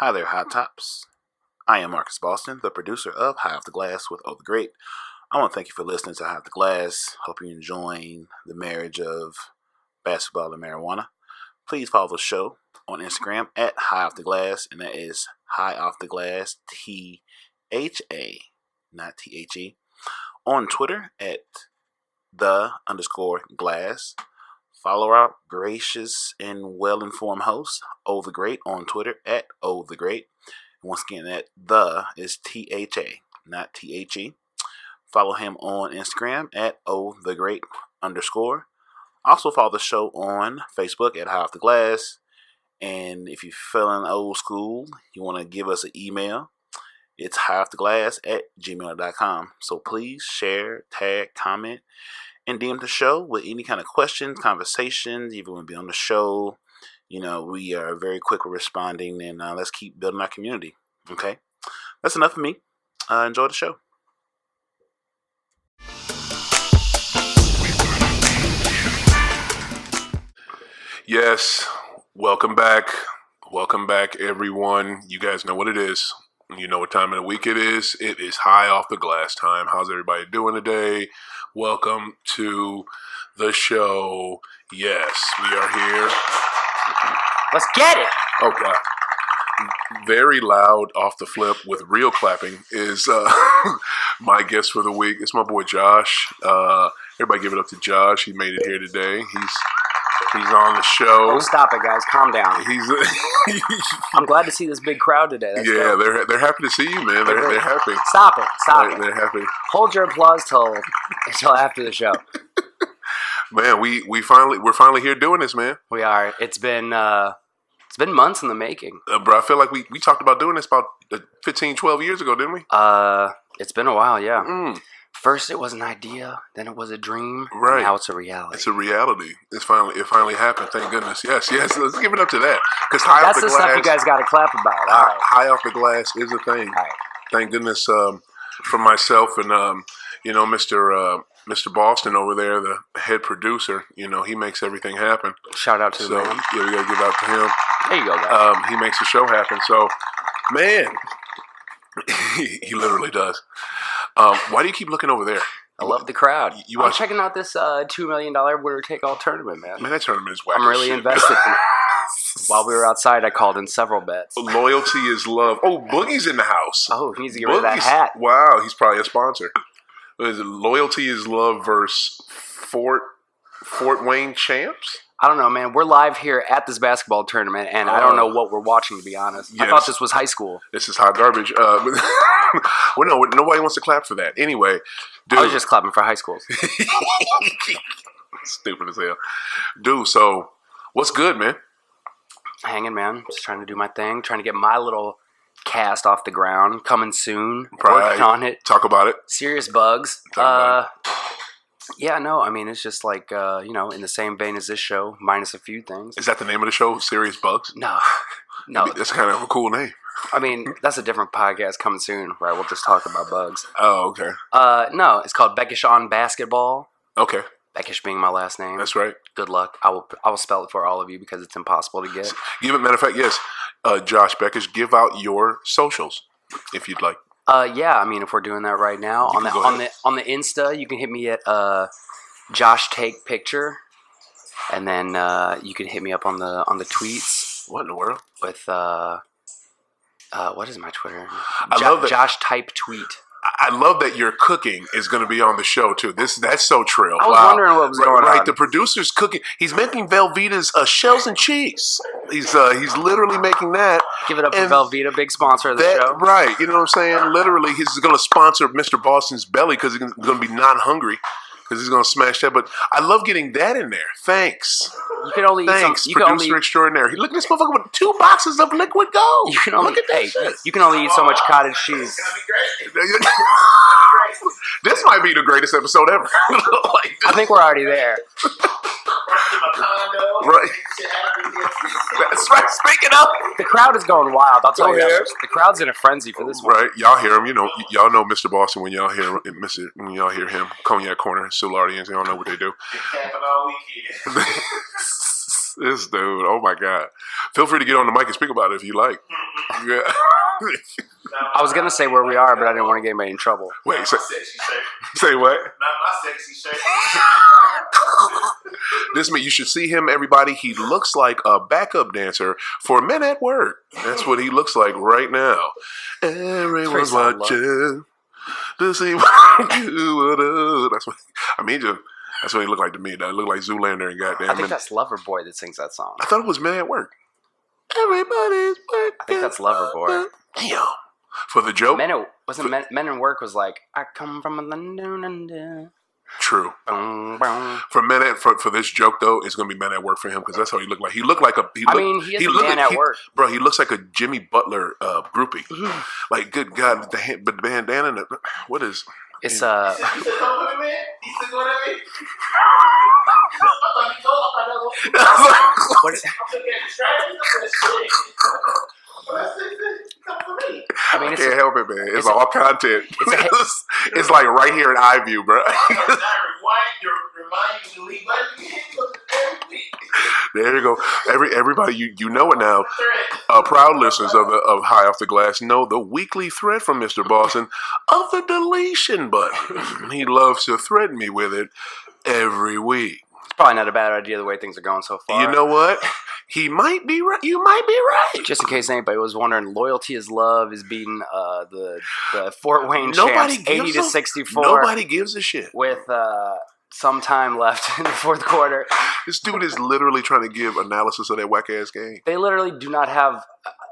Hi there, Hot Tops. I am Marcus Boston, the producer of High Off the Glass with Oh the Great. I want to thank you for listening to High Off the Glass. Hope you're enjoying the marriage of basketball and marijuana. Please follow the show on Instagram at High Off the Glass, and that is High Off the Glass, THA, not THE. On Twitter at _glass. Follow our gracious and well-informed host, Oh the Great, on Twitter at Oh the Great. Once again, that the is THA, not THE. Follow him on Instagram at Oh the Great _. Also follow the show on Facebook at High Off the Glass. And if you're feeling old school, you want to give us an email, it's highofftheglass@gmail.com. So please share, tag, comment, and DM the show with any kind of questions, conversations. If you want to be on the show, we are very quick with responding, and let's keep building our community. Okay? That's enough for me. Enjoy the show. Yes, welcome back. Welcome back, everyone. You guys know what it is. You know what time of the week it is. It is High Off the Glass time. How's everybody doing today? Welcome to the show. Yes, we are here. Let's get it. Oh, God. Very loud off the flip with real clapping is my guest for the week. It's my boy Josh. Everybody give it up to Josh. He made it here today. He's on the show. Oh, stop it, guys. Calm down. I'm glad to see this big crowd today. That's dope. They're happy to see you, man. They're happy. Stop it. They're happy. Hold your applause till after the show. Man, we're finally here doing this, man. We are. It's been months in the making. Bro, I feel like we talked about doing this about 15, 12 years ago, didn't we? It's been a while, yeah. Mm. First it was an idea, then it was a dream, right. And now it's a reality. It's a reality. It finally happened. Thank goodness. Yes. Let's give it up to that. Because that's the stuff you guys got to clap about. All right. High Off the Glass is a thing. All right. Thank goodness for myself and Mr. Boston over there, the head producer. He makes everything happen. Shout out to the man. Yeah, we got to give out to him. There you go, guys. He makes the show happen. So, man, he literally does. Why do you keep looking over there? I love the crowd. I'm watch- checking out this $2 million winner-take-all tournament, man. Man, that tournament is whack. I'm really invested in it. While we were outside, I called in several bets. Loyalty is love. Oh, Boogie's in the house. Oh, he needs to get rid of that hat. Wow, he's probably a sponsor. What is it? Loyalty is love versus Fort Wayne champs? I don't know, man. We're live here at this basketball tournament, and I don't know what we're watching, to be honest. Yeah, I thought this was high school. This is hot garbage. Well, no, nobody wants to clap for that. Anyway, dude. I was just clapping for high schools. Stupid as hell. Dude, so what's good, man? Hanging, man. Just trying to do my thing. Trying to get my little cast off the ground. Coming soon. Right. Working on it. Talk about it. Serious bugs. Talk about it. Yeah, no, I mean, it's just like, in the same vein as this show, minus a few things. Is that the name of the show, Serious Bugs? No. That's kind of a cool name. I mean, that's a different podcast coming soon, right? We'll just talk about bugs. Oh, okay. No, it's called Boekesch on Basketball. Okay. Boekesch being my last name. That's right. Good luck. I will spell it for all of you because it's impossible to get. Matter of fact, yes. Josh Boekesch, give out your socials if you'd like. Yeah, I mean, if we're doing that right now on the Insta, you can hit me at Josh Take Picture, and then you can hit me up on the tweets. What in the world? With what is my Twitter? I love that. Josh Type Tweet. I love that your cooking is going to be on the show too. That's so trill. I was wondering what was going on. Right, the producer's cooking. He's making Velveeta's shells and cheese. He's literally making that. Give it up for Velveeta, big sponsor of the show. Right, you know what I'm saying? Literally, he's going to sponsor Mr. Boston's belly because he's going to be non-hungry because he's going to smash that. But I love getting that in there. Thanks. You can only Thanks, eat producer extraordinary. Look at this motherfucker with 2 boxes of liquid gold. Look at that shit. You can only eat so much cottage cheese. This might be the greatest episode ever. I think we're already there. Right. That's right. Speaking of, the crowd is going wild. I'll tell you that. The crowd's in a frenzy for this one. Right. Y'all hear him. Y'all know Mr. Boston when y'all hear him. Cognac Corner, Solardians. Y'all know what they do. This dude, oh my God. Feel free to get on the mic and speak about it if you like. Yeah. I was gonna say where we are, but I didn't want to get anybody in trouble. Wait, Not my sexy shirt. say what? Not my sexy shirt. This man, you should see him, everybody. He looks like a backup dancer for Men at Work. That's what he looks like right now. Everyone's watching to see what you would do. That's what that's what he looked like to me. That looked like Zoolander and goddamn. I think that's Loverboy that sings that song. I thought it was Men at Work. Everybody's working. I think that's Loverboy. Damn. For the joke? Men at Work was like, I come from London. True. For this joke though, it's gonna be Men at Work for him because that's how he looked like. He looked like a. He is a man at work, bro. He looks like a Jimmy Butler groupie. Like, good God, the bandana. What is? It's He said, "Come with me." He said, "Go with me." I mean, can't help it, man. It's all content. It's like right here in iView, bro. There you go. Everybody, you know it now. Proud listeners of High Off the Glass know the weekly threat from Mr. Boston of the deletion button. He loves to threaten me with it every week. It's probably not a bad idea the way things are going so far. You know what? He might be right. You might be right. Just in case anybody was wondering, Loyalty is Love is beating the Fort Wayne champs 80-64. Nobody gives a shit. With some time left in the fourth quarter. This dude is literally trying to give analysis of that whack-ass game. They literally do not have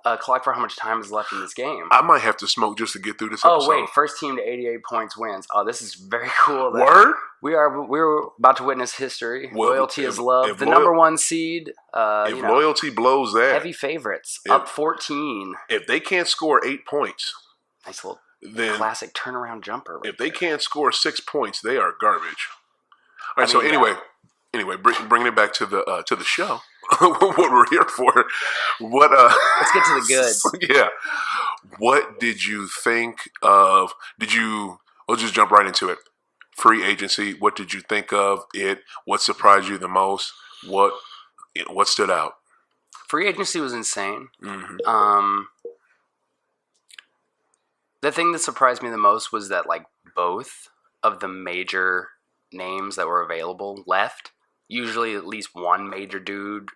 a clock for how much time is left in this game. I might have to smoke just to get through this episode. Oh, wait. First team to 88 points wins. Oh, this is very cool. Word? We're about to witness history. Well, Loyalty is Love. The number one seed. If Loyalty blows that. Heavy favorites. Up 14. If they can't score 8 points. Nice little classic turnaround jumper. If they can't score 6 points, they are garbage. All right, so anyway, bringing it back to the show, what we're here for. Let's get to the goods. Yeah. What did you think of? We'll just jump right into it. Free agency. What did you think of it? What surprised you the most? What stood out? Free agency was insane. Mm-hmm. The thing that surprised me the most was that both of the major names that were available left. Usually at least one major dude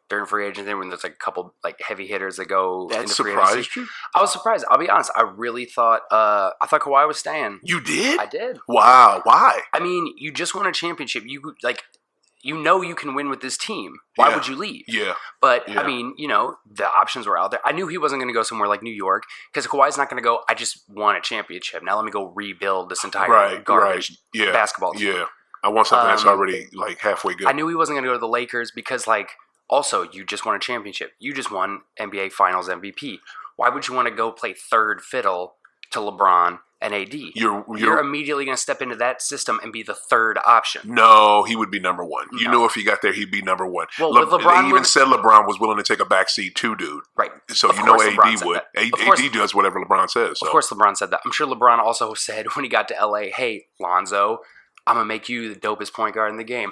during free agency when there's a couple heavy hitters that go into free agency. That surprised you? I was surprised. I'll be honest. I really thought Kawhi was staying. You did? I did. Wow. Why? I mean, you just won a championship. You know you can win with this team. Why would you leave? Yeah. But, I mean, the options were out there. I knew he wasn't going to go somewhere like New York because Kawhi's not going to go, I just won a championship. Now let me go rebuild this entire garbage basketball team. Yeah. I want something that's already, halfway good. I knew he wasn't going to go to the Lakers because, also, you just won a championship. You just won NBA Finals MVP. Why would you want to go play third fiddle to LeBron and AD? You're immediately going to step into that system and be the third option. No, he would be number one. You know if he got there, he'd be number one. Well, with LeBron, they even said LeBron was willing to take a backseat too, dude. Right. So AD would. AD does whatever LeBron says. So. Of course LeBron said that. I'm sure LeBron also said when he got to LA, hey, Lonzo, I'm going to make you the dopest point guard in the game.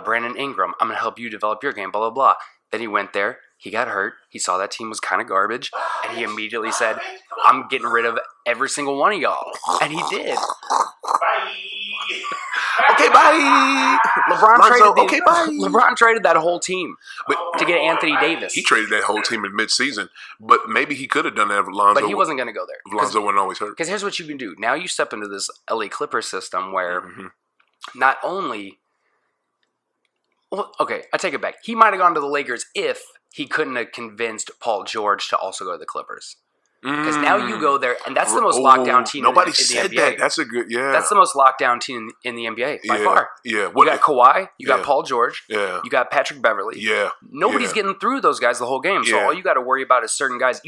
Brandon Ingram, I'm going to help you develop your game, blah, blah, blah. Then he went there. He got hurt. He saw that team was kind of garbage. And he immediately said, I'm getting rid of every single one of y'all. And he did. Bye. Okay, bye. LeBron traded that whole team to get Anthony Davis. He traded that whole team in mid-season. But maybe he could have done that if Lonzo. But he wasn't going to go there. If Lonzo wasn't always hurt. Because here's what you can do. Now you step into this LA Clippers system where not only... Well, okay, I take it back. He might have gone to the Lakers if he couldn't have convinced Paul George to also go to the Clippers. Because now you go there, and that's the most lockdown team in the NBA. Nobody said that. That's a good, That's the most lockdown team in the NBA by far. Yeah. You got Kawhi, you got Paul George, you got Patrick Beverly. Yeah. Nobody's getting through those guys the whole game. So all you got to worry about is certain guys.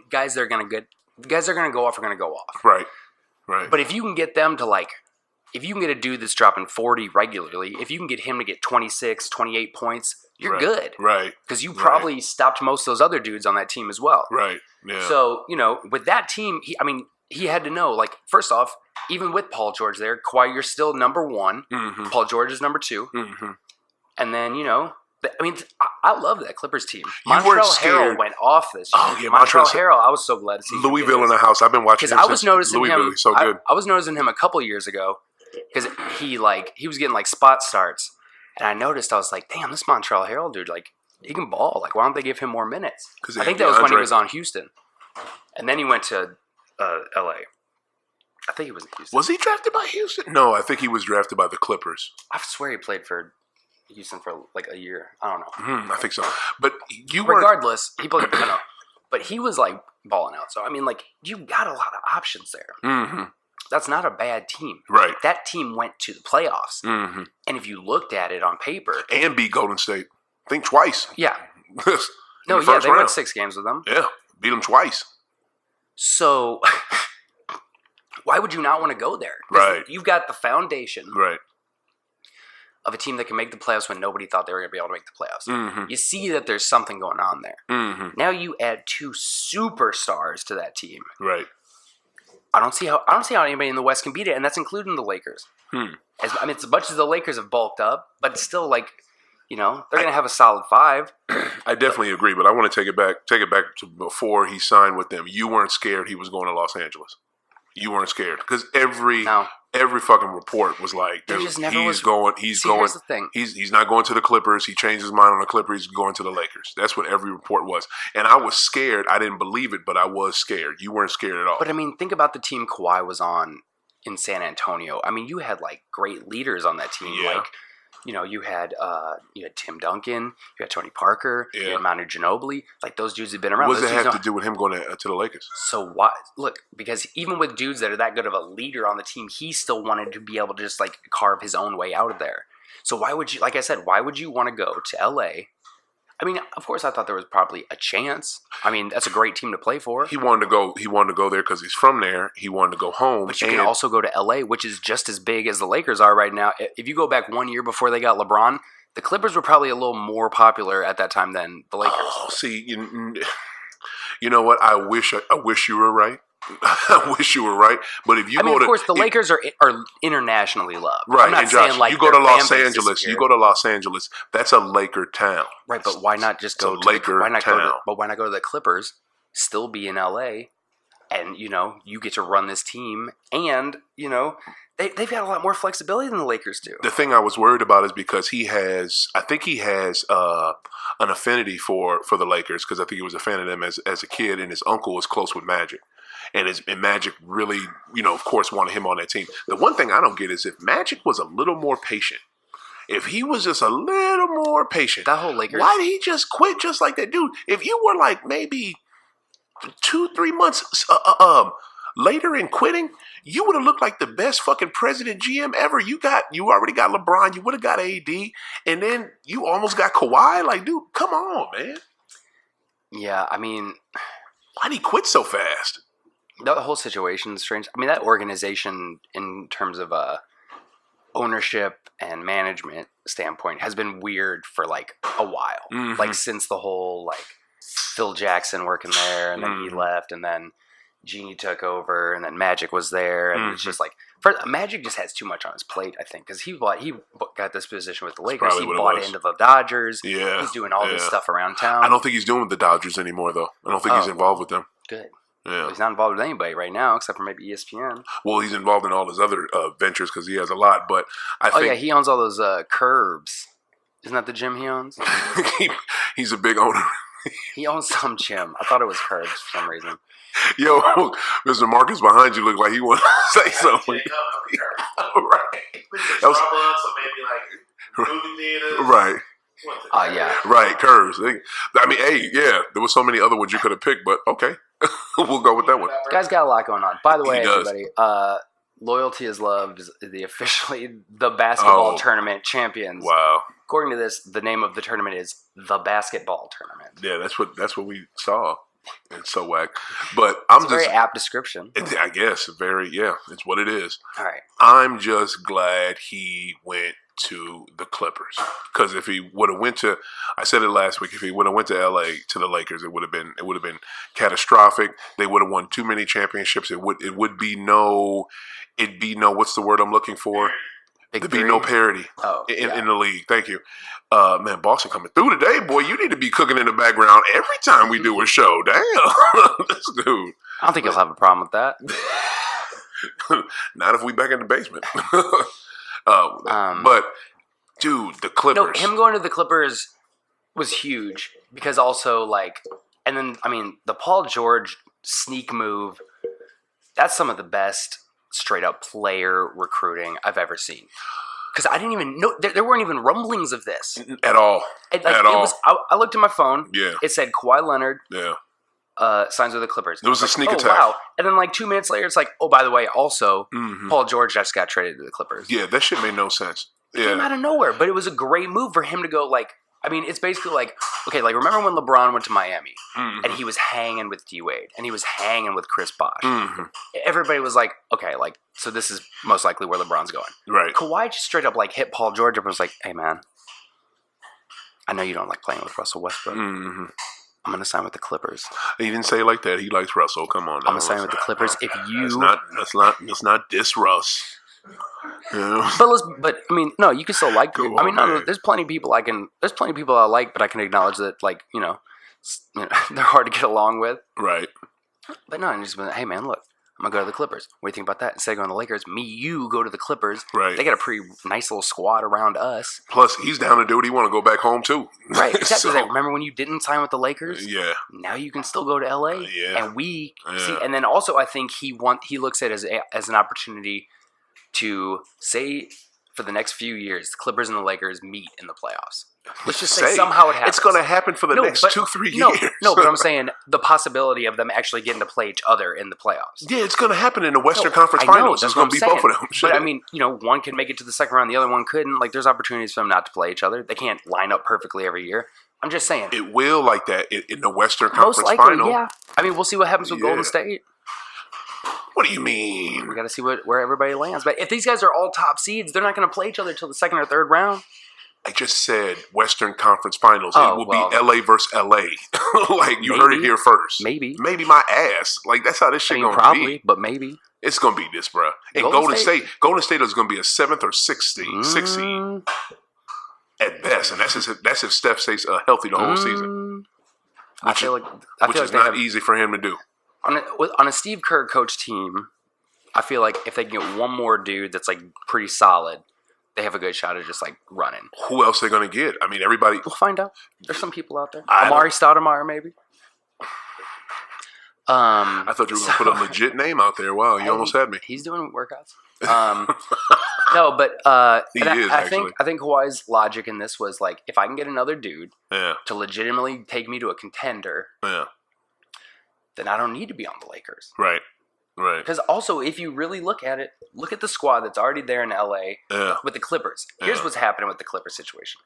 Guys that are going to get, guys that are going to go off are going to go off. Right. But if you can get them to if you can get a dude that's dropping 40 regularly, if you can get him to get 26, 28 points, you're good. Right. Because you probably stopped most of those other dudes on that team as well. Right. Yeah. So, with that team, he had to know, first off, even with Paul George there, Kawhi, you're still number one. Mm-hmm. Paul George is number two. Mm-hmm. And then, I mean, I love that Clippers team. You weren't Montreal scared. Harrell went off this year. Oh, yeah, Montreal Montreal- Harrell, I was so glad to see him Louisville get in the house. I've been watching him I since was noticing Louisville. him. He's so good. I was noticing him a couple years ago because he was getting like spot starts, and I noticed I was like, damn, this Montreal Harrell dude, like he can ball. Like, why don't they give him more minutes? I think that was when he was on Houston, and then he went to L.A. I think he was in Houston. Was he drafted by Houston? No, I think he was drafted by the Clippers. I swear he played for Houston for like a year. I don't know. I think so. But regardless, he played. I know, but he was like balling out. So I mean, like you got a lot of options there. Mm-hmm. That's not a bad team. Right. That team went to the playoffs. Mm-hmm. And if you looked at it on paper, and beat Golden State, I think twice. Yeah. They won 6 games with them. Yeah, beat them twice. So why would you not want to go there? Right. You've got the foundation right. of a team that can make the playoffs when nobody thought they were going to be able to make the playoffs. Mm-hmm. You see that there's something going on there. Mm-hmm. Now you add 2 superstars to that team. Right. I don't see how anybody in the West can beat it, and that's including the Lakers. As much as the Lakers have bulked up, but it's still like, they're going to have a solid 5. I definitely agree, but I want to take it back to before he signed with them. You weren't scared he was going to Los Angeles. You weren't scared because every fucking report was like, dude, he's going. Here's the thing. He's not going to the Clippers. He changed his mind on the Clippers. He's going to the Lakers. That's what every report was. And I was scared. I didn't believe it, but I was scared. You weren't scared at all. But I mean, think about the team Kawhi was on in San Antonio. I mean, you had like great leaders on that team. Yeah. Like, you had Tim Duncan, you had Tony Parker, you had Manu Ginobili. Like those dudes had been around. What does that have to do with him going to the Lakers? So why? Look, because even with dudes that are that good of a leader on the team, he still wanted to be able to just like carve his own way out of there. So why would you? Like I said, why would you want to go to LA? I mean, of course, I thought there was probably a chance. I mean, that's a great team to play for. He wanted to go. He wanted to go there because he's from there. He wanted to go home. But you can also go to LA, which is just as big as the Lakers are right now. If you go back 1 year before they got LeBron, the Clippers were probably a little more popular at that time than the Lakers. Oh, see, you know what? I wish you were right. I wish you were right, but if you of course, the Lakers are internationally loved. Right, I'm not and Josh, saying like you go to Los fan base Angeles. is here. You go to Los Angeles. That's a Laker town. Right, but why not just go to Laker town? But why not go to the Clippers? Still be in LA, and you get to run this team, and they've got a lot more flexibility than the Lakers do. The thing I was worried about is because I think he has an affinity for the Lakers because I think he was a fan of them as a kid, and his uncle was close with Magic. And Magic really, of course, wanted him on that team. The one thing I don't get is if Magic was a little more patient, if he was just a little more patient, that whole Lakers. Why did he just quit just like that, dude? If you were like maybe 2-3 months later in quitting, you would have looked like the best fucking president GM ever. You already got LeBron. You would have got AD, and then you almost got Kawhi. Like, dude, come on, man. Yeah, I mean, why'd he quit so fast? The whole situation is strange. I mean, that organization, in terms of ownership and management standpoint, has been weird for like a while. Mm-hmm. Like since the whole like Phil Jackson working there, and then he left, and then Genie took over, and then Magic was there, and it's just like Magic just has too much on his plate, I think, because he got this position with the Lakers. He bought into the Dodgers. Yeah, he's doing all this stuff around town. I don't think he's doing with the Dodgers anymore, though. I don't think he's involved with them. Good. Yeah. Well, he's not involved with anybody right now, except for maybe ESPN. Well, he's involved in all his other ventures because he has a lot. But I think he owns all those curbs. Isn't that the gym he owns? He's a big owner. He owns some gym. I thought it was curbs for some reason. Yo, Mr. Marcus behind you looked like he wanted to say something. Right. Starbucks or maybe like movie theaters. Right. Yeah. Right, curves. I mean, hey, yeah, there was so many other ones you could have picked, but okay. We'll go with that one. Guy's got a lot going on. By the way, He does. everybody, Loyalty is Love is officially the basketball tournament champions. Wow. According to this, the name of the tournament is the basketball tournament. Yeah, that's what we saw. It's so whack. But I'm it's a very apt description. I guess it's what it is. All right. I'm just glad he went to the Clippers, because if he would have went to, I said it last week, if he would have went to LA to the Lakers, it would have been catastrophic. They would have won too many championships. It'd be no what's the word I'm looking for? Big to be three? no parity in the league. Thank you. Man, Boston coming through today, boy. You need to be cooking in the background every time we do a show. Damn. This dude. I don't think you'll have a problem with that. Not if we back in the basement. But, dude, the Clippers. No, him going to the Clippers was huge because also, like, and then, I mean, the Paul George sneak move, that's some of the best straight-up player recruiting I've ever seen. Because I didn't even know, there weren't even rumblings of this. At all. I looked at my phone. Yeah. It said Kawhi Leonard. Yeah. Signs with the Clippers. It was a sneak attack. Wow. And then like 2 minutes later, it's like, oh, by the way, also, Paul George just got traded to the Clippers. Yeah, that shit made no sense. It came out of nowhere, but it was a great move for him to go like, I mean, it's basically like, okay, like remember when LeBron went to Miami and he was hanging with D-Wade and he was hanging with Chris Bosh? Everybody was like, okay, like, so this is most likely where LeBron's going. Right. Kawhi just straight up like hit Paul George up and was like, hey man, I know you don't like playing with Russell Westbrook. I'm going to sign with the Clippers. He didn't say it like that. He likes Russell. Come on now. I'm going to sign with the Clippers if you... Let's not diss Russ. Yeah. But I mean, no, you can still like. I mean, no, there's plenty of people There's plenty of people I like, but I can acknowledge that, like, you know, they're hard to get along with. Right. But no, I'm just been, hey man, look, I'm gonna go to the Clippers. What do you think about that? Instead of going to the Lakers, you go to the Clippers. Right. They got a pretty nice little squad around us. Plus, he's down to do what he want to go back home too. Right. Exactly. So, like, remember when you didn't sign with the Lakers? Yeah. Now you can still go to LA. Yeah. And we see. And then also, I think he looks at it as an opportunity to say for the next few years, the Clippers and the Lakers meet in the playoffs. Let's just say somehow it happens. It's going to happen for the next 2-3 years. No, but I'm saying the possibility of them actually getting to play each other in the playoffs. Yeah, it's going to happen in the Western Conference Finals. It's going to be both of them. But I mean, you know, one can make it to the second round, the other one couldn't. Like, there's opportunities for them not to play each other. They can't line up perfectly every year. I'm just saying. It will like that in the Western Conference Most likely, Final. yeah. I mean, we'll see what happens with Golden State. What do you mean? We got to see where everybody lands. But if these guys are all top seeds, they're not going to play each other until the second or third round. I just said Western Conference Finals. It will be LA versus LA. Like, you heard it here first. Maybe my ass. Like, that's how this shit going to be. Probably, but maybe. It's going to be this, bro. And Golden State is going to be a 7th or 6th seed. At best. And that's if Steph stays healthy the whole season. Which is not easy for him to do. On a Steve Kerr coach team, I feel like if they can get one more dude that's like pretty solid, they have a good shot of just like running. Who else are they going to get? I mean, everybody. We'll find out. There's some people out there. Amari Stoudemire, maybe. I thought you were going to put a legit name out there. Wow, you almost had me. He's doing workouts. No, but I think Kawhi's logic in this was like, if I can get another dude to legitimately take me to a contender, then I don't need to be on the Lakers. Right. Because also, if you really look at it, look at the squad that's already there in LA with the Clippers. Here's what's happening with the Clippers situation.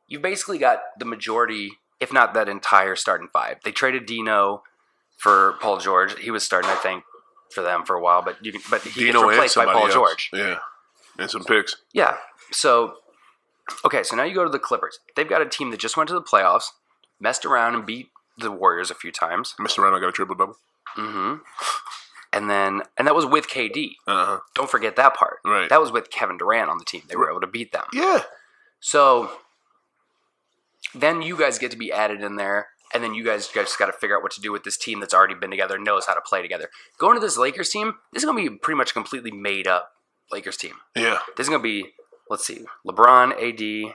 You've basically got the majority, if not that entire starting five. They traded Dino for Paul George. He was starting, I think, for them for a while, but he gets replaced by Paul George. Yeah, and some picks. Yeah. So, okay, so now you go to the Clippers. They've got a team that just went to the playoffs, messed around and beat the Warriors a few times. Messed around, I got a triple-double. Mm-hmm. And that was with KD. Uh-huh. Don't forget that part. Right. That was with Kevin Durant on the team. They were able to beat them. Yeah. So then you guys get to be added in there, and then you guys just got to figure out what to do with this team that's already been together, knows how to play together. Going to this Lakers team, this is going to be pretty much a completely made up Lakers team. Yeah. This is going to be, let's see, LeBron, AD.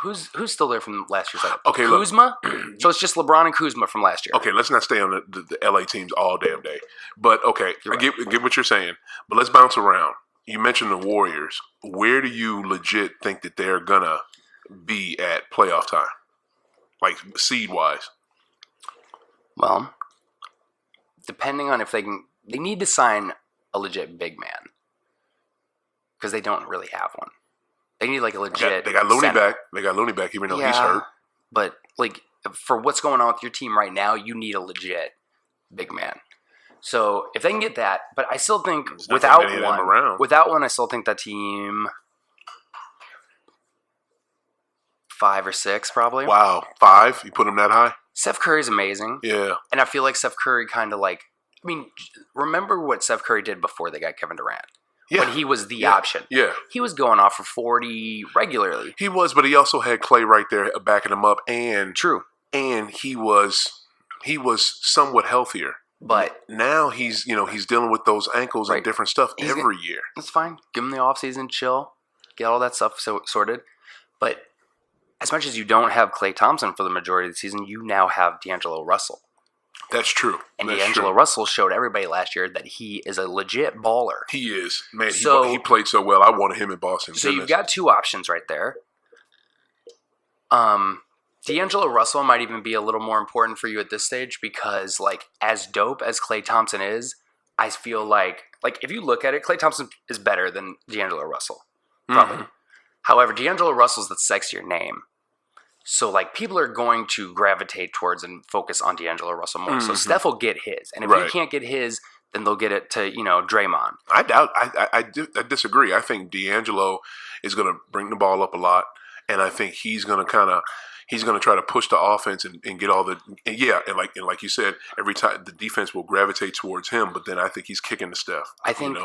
Who's still there from last year's lineup? Okay, Kuzma? So it's just LeBron and Kuzma from last year. Okay, let's not stay on the LA teams all damn day. But, okay, I get what you're saying. But let's bounce around. You mentioned the Warriors. Where do you legit think that they're going to be at playoff time? Like, seed-wise? Well, depending on if they need to sign a legit big man. Because they don't really have one. They need like a legit. They got Looney center. back. They got Looney back, even though he's hurt. But like for what's going on with your team right now, you need a legit big man. So if they can get that, but I still think without one, I still think that team 5 or 6 probably. Wow, 5? You put them that high? Steph Curry's amazing. Yeah, and I feel like Steph Curry kind of like. I mean, remember what Steph Curry did before they got Kevin Durant. when he was the option. Yeah. He was going off for 40 regularly. He was, but he also had Clay right there backing him up, and True. And he was somewhat healthier. But now he's dealing with those ankles and different stuff every year. That's fine. Give him the offseason, chill, get all that stuff sorted. But as much as you don't have Klay Thompson for the majority of the season, you now have D'Angelo Russell. That's true. And D'Angelo Russell showed everybody last year that he is a legit baller. He is. Man, he played so well. I wanted him in Boston. So you've got two options right there. D'Angelo Russell might even be a little more important for you at this stage because, like, as dope as Klay Thompson is, I feel like if you look at it, Klay Thompson is better than D'Angelo Russell. Probably. Mm-hmm. However, D'Angelo Russell's the sexier name. So, like, people are going to gravitate towards and focus on D'Angelo Russell more. Mm-hmm. So Steph will get his. And if he can't get his, then they'll get it to, Draymond. I disagree. I think D'Angelo is going to bring the ball up a lot. And I think he's going to try to push the offense and get all the and like you said, every time the defense will gravitate towards him, but then I think he's kicking to Steph. I think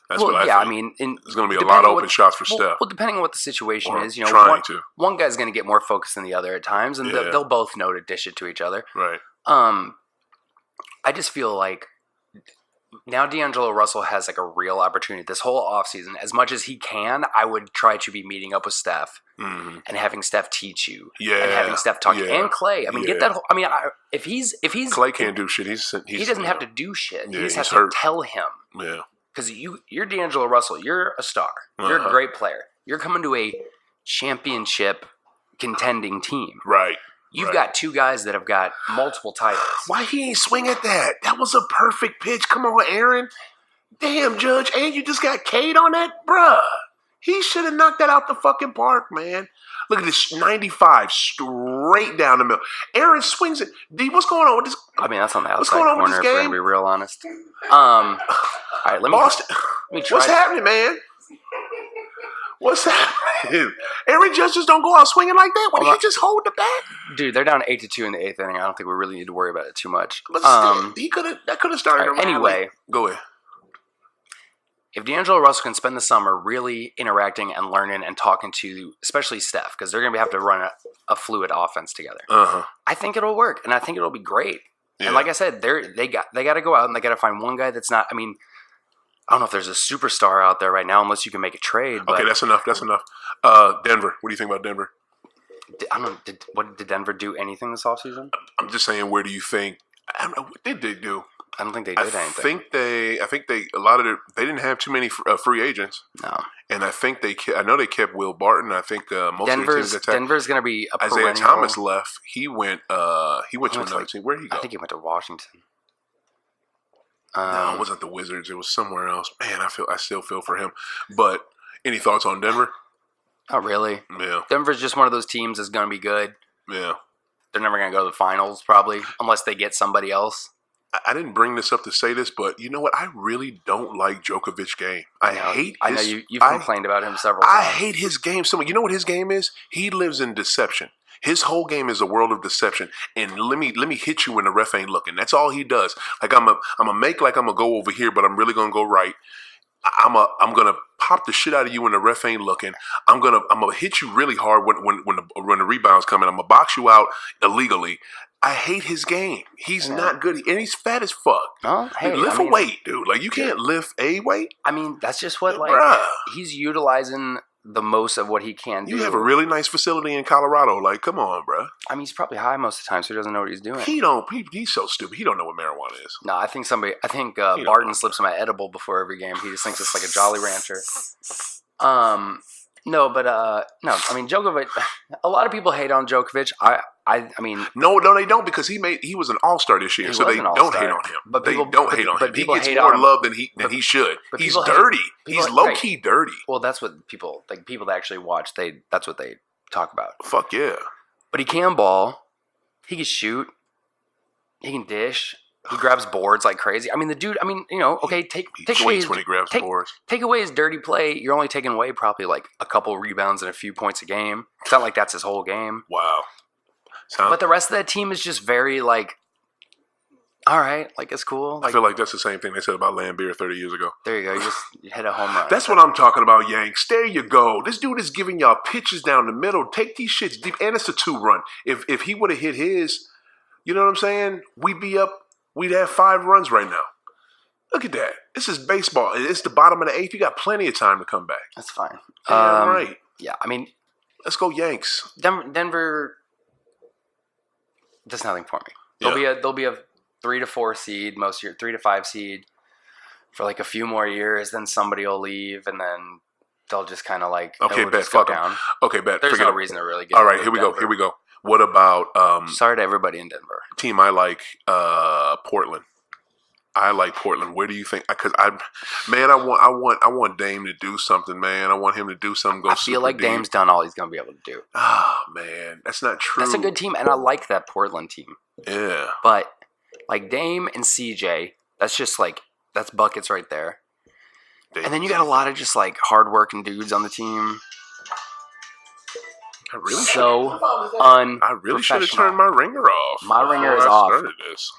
that's what I think. I mean, there's going to be a lot of open shots for Steph. Well, depending on what the situation is, one guy's going to get more focused than the other at times, and they'll both know to dish it to each other. Right. I just feel like now D'Angelo Russell has like a real opportunity this whole offseason. As much as he can, I would try to be meeting up with Steph and having Steph teach you, and having Steph talk to you. And Clay. I mean, get that. I mean, if he's Clay can't do shit. He doesn't have to do shit. He just has to tell him. Yeah. Because you're D'Angelo Russell. You're a star. You're a great player. You're coming to a championship contending team. Right. You've got two guys that have got multiple titles. Why he ain't swing at that? That was a perfect pitch. Come on, Aaron. Damn, Judge. And you just got Cade on that? Bruh. He should have knocked that out the fucking park, man. Look at this 95 straight down the middle. Aaron swings it. D, what's going on with this? I mean, that's on the outside corner, if we're going to be real honest. All right, let me try. What's happening, man? What's happening? Aaron Judge just don't go out swinging like that. When he just hold the bat? Dude, they're down 8-2 in the 8th inning. I don't think we really need to worry about it too much. But still, that could have started around. Anyway. Go ahead. If D'Angelo Russell can spend the summer really interacting and learning and talking to, especially Steph, because they're going to have to run a fluid offense together, I think it'll work, and I think it'll be great. Yeah. And like I said, they got to go out and they got to find one guy that's not. I mean, I don't know if there's a superstar out there right now, unless you can make a trade. But okay, that's enough. Denver. What do you think about Denver? I don't know. Did Denver do anything this offseason? I'm just saying. Where do you think? I don't know. What did they do? I don't think they did anything. I think they they didn't have too many free agents. No. And I think I know they kept Will Barton. I think most of the teams Denver's going to be a Isaiah perennial. Thomas left. He went to another team. Where did he go? I think he went to Washington. No, it wasn't the Wizards. It was somewhere else. Man, I still feel for him. But any thoughts on Denver? Not really. Yeah. Denver's just one of those teams that's going to be good. Yeah. They're never going to go to the finals, probably, unless they get somebody else. I didn't bring this up to say this, but you know what? I really don't like Djokovic's game. I know you've complained about him several times. I hate his game so much. You know what his game is? He lives in deception. His whole game is a world of deception. And let me hit you when the ref ain't looking. That's all he does. Like I'm a make like I'm gonna go over here, but I'm really gonna go right. I'm gonna pop the shit out of you when the ref ain't looking. I'm gonna hit you really hard when the rebound's coming. I'm gonna box you out illegally. I hate his game. He's not good, and he's fat as fuck. Oh, hey, lift a weight, dude. Like you can't lift a weight. I mean, that's just what he's utilizing the most of what he can do. You have a really nice facility in Colorado. Like, come on, bro. I mean, he's probably high most of the time, so he doesn't know what he's doing. He's so stupid. He don't know what marijuana is. No, I think Barton slips him an edible before every game. He just thinks it's like a Jolly Rancher. No, I mean, Djokovic. A lot of people hate on Djokovic. I mean, no, they don't because he was an all-star this year, so they don't hate on him. But they don't hate on him. He gets more love than he should. He's dirty. He's low key dirty. Well, that's what people that actually watch. That's what they talk about. Fuck yeah! But he can ball. He can shoot. He can dish. He grabs boards like crazy. I mean, the dude. I mean, okay, take away his, when he grabs boards. Take away his dirty play. You're only taking away probably like a couple rebounds and a few points a game. It's not like that's his whole game. Wow. But the rest of that team is just very like all right, like it's cool. I feel like that's the same thing they said about Lambeer 30 years ago. There you go. You hit a home run. That's what I'm talking about, Yanks. There you go. This dude is giving y'all pitches down the middle. Take these shits deep, and it's a 2-run. If he would have hit his, you know what I'm saying? We'd be up. We'd have 5 runs right now. Look at that. This is baseball. It's the bottom of the 8th. You got plenty of time to come back. That's fine. Right. Yeah, I mean, let's go Yanks. Denver does nothing for me. They'll be a 3 to 4 seed most year, 3 to 5 seed for like a few more years. Then somebody will leave, and then they'll just kind of like bet. Fuck down. Okay, bet. There's no reason to really get. All right, here we go. What about? Sorry to everybody in Denver. Team I like, Portland. I like Portland. Where do you think? Because I want Dame to do something, man. I want him to do something. I feel like Dame's done all he's gonna be able to do. Oh man, that's not true. That's a good team, and I like that Portland team. Yeah, but like Dame and CJ, that's just like that's buckets right there. And then you got a lot of just like hardworking dudes on the team. I really should have turned my ringer off. My ringer is off.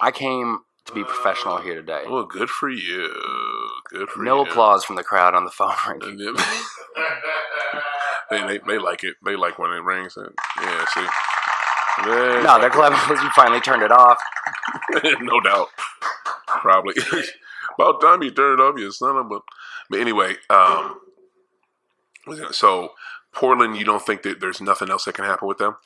I came to be professional here today. Well, good for you. Good for you. No applause from the crowd on the phone ring. They like it. They like when it rings. Yeah, see. No, they're glad because you finally turned it off. No doubt. Probably. About time you turned it off, you son of a... But anyway, so Portland, you don't think that there's nothing else that can happen with them?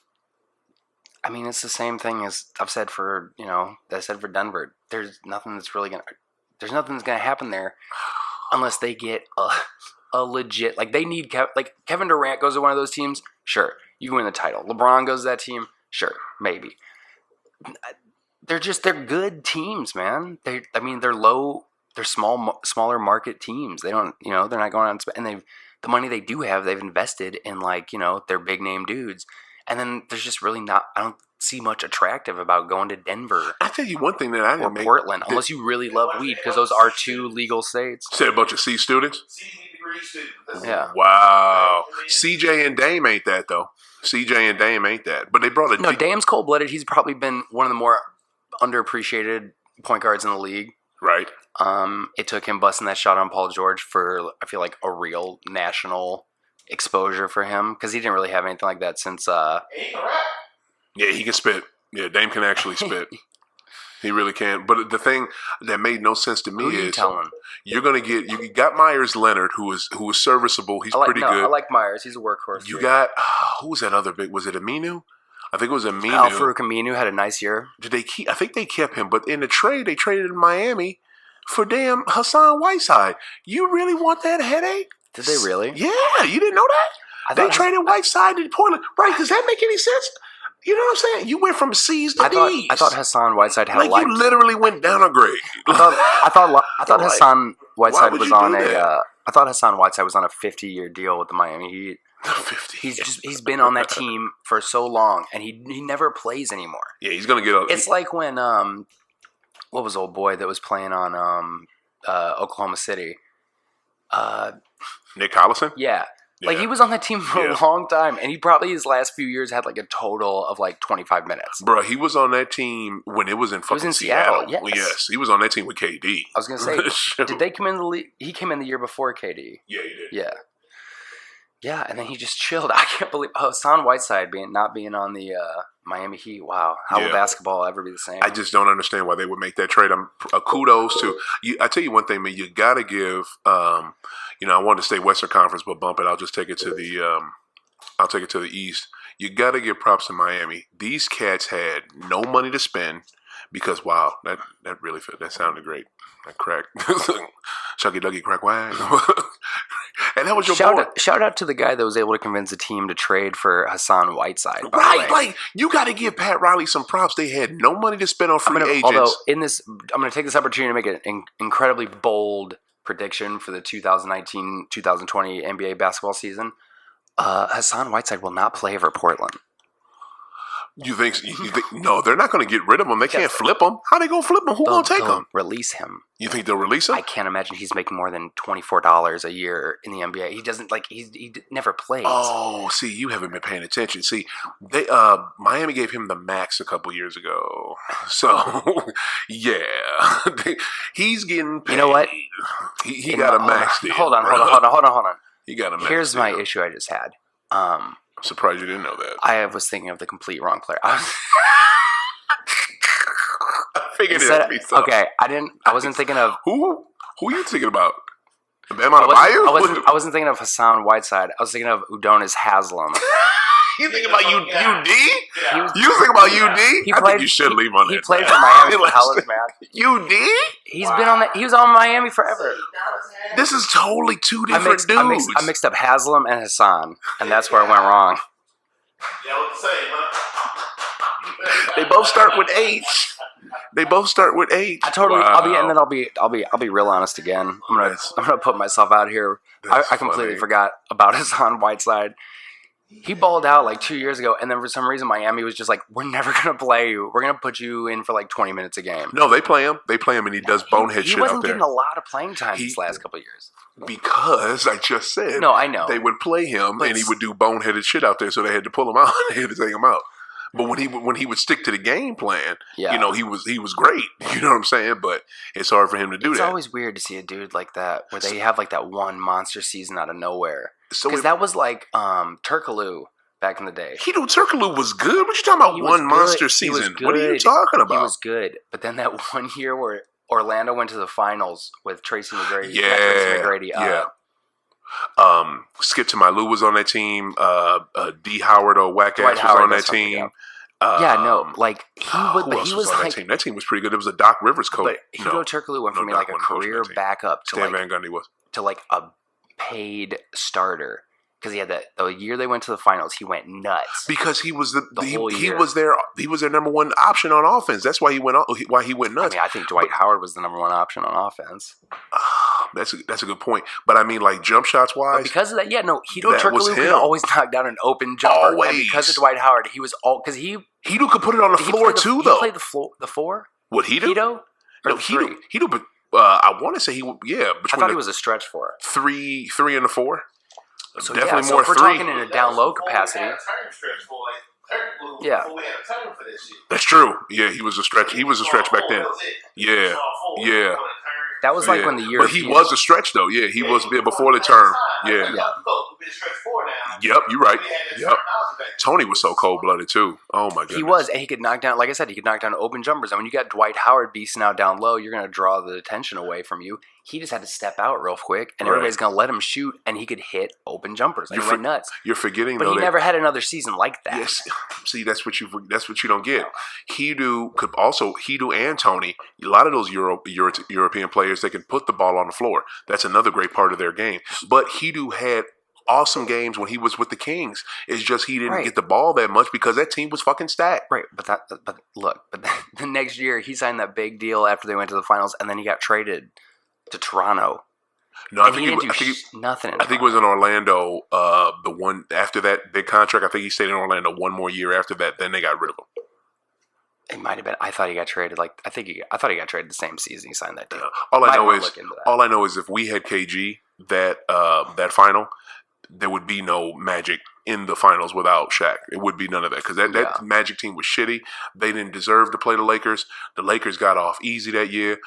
I mean, it's the same thing as I've said for, Denver. There's nothing that's gonna happen there unless they get a legit, like they need, like Kevin Durant goes to one of those teams, sure, you can win the title. LeBron goes to that team, sure, maybe. They're good teams, man. They're smaller market teams. They don't, they're not going out and the money they do have, they've invested in their big name dudes. And then there's just really I don't see much attractive about going to Denver. I tell you one thing that I didn't make. Portland, unless you really love weed, because those are 2 legal states. Said a bunch of C students? Yeah. Wow. CJ and Dame ain't that, though. CJ and Dame ain't that. But they brought No, Dame's cold-blooded. He's probably been one of the more underappreciated point guards in the league. Right. It took him busting that shot on Paul George for, I feel like, a real national exposure for him, because he didn't really have anything like that since yeah, he can spit. Yeah, Dame can actually spit. He really can. But the thing that made no sense to me is you're gonna get you got Myers Leonard, who is serviceable. He's pretty good. I like Myers. He's a workhorse. You got who was that other big? Was it Aminu? I think it was Aminu. Al-Farouq Aminu had a nice year. Did they keep? I think they kept him, but in the trade they traded in Miami for damn Hassan Whiteside. You really want that headache? Did they really? Yeah, you didn't know that? They traded Whiteside to Portland. Right, does that make any sense? You know what I'm saying? You went from C's to D's. I thought Hassan Whiteside had a life. You literally went down a grade. I thought Hassan Whiteside was on I thought Hassan Whiteside was on a 50-year deal with the Miami Heat. 50. He's been on that team for so long, and he never plays anymore. Yeah, he's gonna get. It's like when what was old boy that was playing on Oklahoma City? Nick Collison? Yeah. Like, he was on that team for a long time, and he probably his last few years had, like, a total of, 25 minutes. Bro, he was on that team when it was in fucking Seattle. Yes. Well, yes, he was on that team with KD. I was going to say, did they come in the league? He came in the year before KD. Yeah, he did. Yeah. Yeah, and then he just chilled. I can't believe Hassan Whiteside not being on the Miami Heat. Wow. How will basketball ever be the same? I just don't understand why they would make that trade. Kudos to you. I tell you one thing, man. You got to give. I wanted to stay Western Conference, but bump it. I'll just take it to the. I'll take it to the East. You got to give props to Miami. These cats had no money to spend because that really fit. That sounded great. That crack, Chucky Dougie crack wag. And that was your boy. Shout out to the guy that was able to convince the team to trade for Hassan Whiteside. Right, like you got to give Pat Riley some props. They had no money to spend on free agents. Although I'm going to take this opportunity to make an incredibly bold prediction for the 2019-2020 NBA basketball season. Hassan Whiteside will not play for Portland. You think? No, they're not going to get rid of him. They can't flip him. How they going to flip him? Who going to take him? Release him. You think they'll release him? I can't imagine he's making more than $24 a year in the NBA. He doesn't he never plays. Oh, see, you haven't been paying attention. See, they Miami gave him the max a couple years ago. So, yeah, he's getting paid. You know what? He got a max deal. Hold on. He got a max Here's deal. my issue I just had. I'm surprised you didn't know that. I was thinking of the complete wrong player. I figured it'd be tough. Okay, I wasn't thinking of Who are you thinking about? Bam Adebayo? I wasn't thinking of Hassan Whiteside. I was thinking of Udonis Haslam. You thinking about UD? Yeah. You thinking about UD? I think you should leave on that. He played for Miami for college, man. UD? He was on Miami forever. This is totally two different dudes. I mixed up Haslam and Hassan, and that's where I went wrong. Yeah, what you say, man? They both start with H. I'll be real honest again. I'm gonna put myself out here. I completely forgot about Hassan Whiteside. He balled out like 2 years ago, and then for some reason Miami was just like, "We're never gonna play you. We're gonna put you in for like 20 minutes a game." No, they play him, and he does bonehead shit out there. He wasn't getting a lot of playing time these last couple of years. Because I just said, no, I know they would play him, and he would do boneheaded shit out there, so they had to pull him out. They had to take him out. But when he would stick to the game plan, yeah. You know, he was great. You know what I'm saying? But it's hard for him to do that. It's always weird to see a dude like that where they have like that one monster season out of nowhere. Because that was like Turkoglu back in the day. Turkoglu was good. What you talking about? One monster season? What are you talking about? He was good. But then that one year where Orlando went to the finals with Tracy McGrady. Skip to My Lou was on that team. D. Howard or Whack Ass was on that team. He was on that team? That team was pretty good. It was a Doc Rivers coach. But Hugo Turkoglu went from being like a career backup to Stan Van Gundy to like a paid starter. Because he had the year they went to the finals, he went nuts. Because he was he was their number one option on offense. That's why he went nuts. I think Dwight Howard was the number one option on offense. That's a good point. But I mean, like jump shots wise, but because of that, Hedo Turkoglu could always knock down an open jumper. Always. And because of Dwight Howard, he was Hedo could put it on the floor too, though. He played the four. What Hedo? No, Hedo. But I want to say I thought he was a stretch for it. Three and a four. So definitely so more if we're three. talking in a down low capacity. Yeah, that's true. Yeah, he was a stretch. He was a stretch back then. Yeah. That was like when the year. But he was a stretch though. Yeah, he was before the term. Yeah. Yep, you're right. Yep. Tony was so cold blooded too. Oh my goodness. He was, and he could knock down. Like I said, he could knock down open jumpers. And when you got Dwight Howard beasting out down low, you're going to draw the attention away from you. He just had to step out real quick, and everybody's going to let him shoot, and he could hit open jumpers. And he went nuts. You're forgetting, but though, he never had another season like that. Yes. See, that's what you don't get. Hedo and Tony. A lot of those European players, they can put the ball on the floor. That's another great part of their game. But Hedo had awesome games when he was with the Kings. It's just he didn't get the ball that much because that team was fucking stacked. But the next year he signed that big deal after they went to the finals, and then he got traded to Toronto. No, I think he did nothing. I think it was in Orlando. The one after that big contract, I think he stayed in Orlando one more year after that. Then they got rid of him. It might have been. I thought he got traded. I thought he got traded the same season he signed that deal. All I know is if we had KG that final, there would be no Magic in the finals without Shaq. It would be none of that because that Magic team was shitty. They didn't deserve to play the Lakers. The Lakers got off easy that year.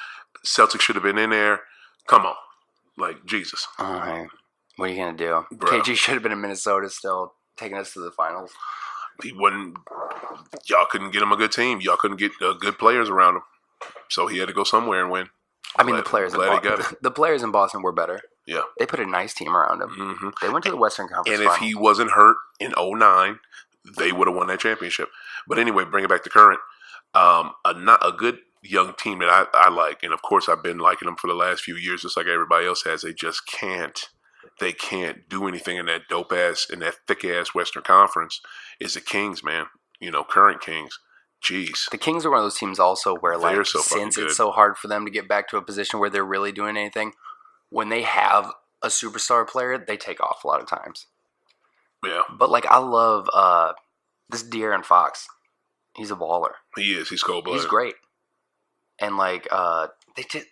Celtics should have been in there. Come on. Like, Jesus. All right. What are you going to do? Bro. KG should have been in Minnesota still, taking us to the finals. He wasn't. Y'all couldn't get him a good team. Y'all couldn't get good players around him. So he had to go somewhere and win. The players in Boston were better. Yeah. They put a nice team around him. Mm-hmm. They went to the Western Conference And finals. if he wasn't hurt in 2009, they would have won that championship. But anyway, bring it back to current. A good young team that I like, and of course I've been liking them for the last few years, just like everybody else has. They just can't. They can't do anything in that dope ass, in that thick ass Western Conference. Is the Kings, man? Current Kings. Jeez. The Kings are one of those teams also where, since it's so hard for them to get back to a position where they're really doing anything, when they have a superstar player, they take off a lot of times. Yeah. But I love this De'Aaron Fox. He's a baller. He is. He's cold-blooded. He's great. And, like, they did...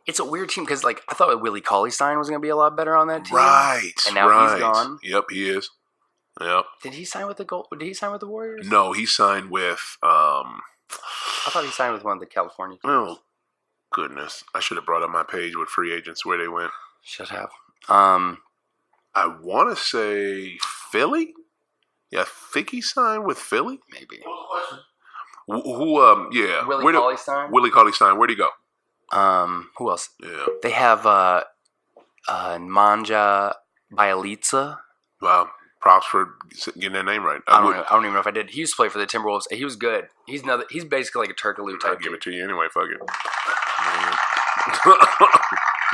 It's a weird team because, like, I thought Willie Cauley-Stein was going to be a lot better on that team. Right. And now he's gone. Yep, he is. Yep. Did he sign with the Warriors? No, he signed with... I thought he signed with one of the California teams. Oh, goodness. I should have brought up my page with free agents where they went. Should have. I want to say Philly? Yeah, I think he signed with Philly. Maybe. Yeah. Willie Cauley-Stein? Willie Cauley-Stein. Where'd he go? Who else? Yeah. They have Manja Bialica. Wow. Props for getting that name right. I don't even know if I did. He used to play for the Timberwolves. He was good. He's basically like a Turkaloo type. I'll give it to you anyway. Fuck it.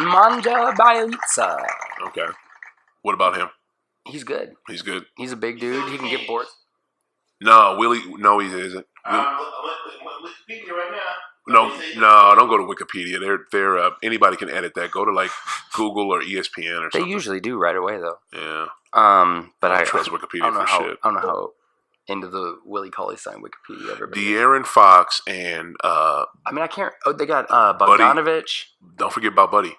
Manja Bialica. Okay. What about him? He's good. He's good. He's a big dude. He can get boards. No, Willie. No, he isn't. Wikipedia right now. No, don't go to Wikipedia. They're anybody can edit that. Go to like Google or ESPN or something. They usually do right away though. Yeah. But I trust Wikipedia for shit. I don't know how into the Willie Cauley-Stein Wikipedia everybody. De'Aaron Fox and I mean, I can't. Oh, they got Bogdanovich. Don't forget about Buddy.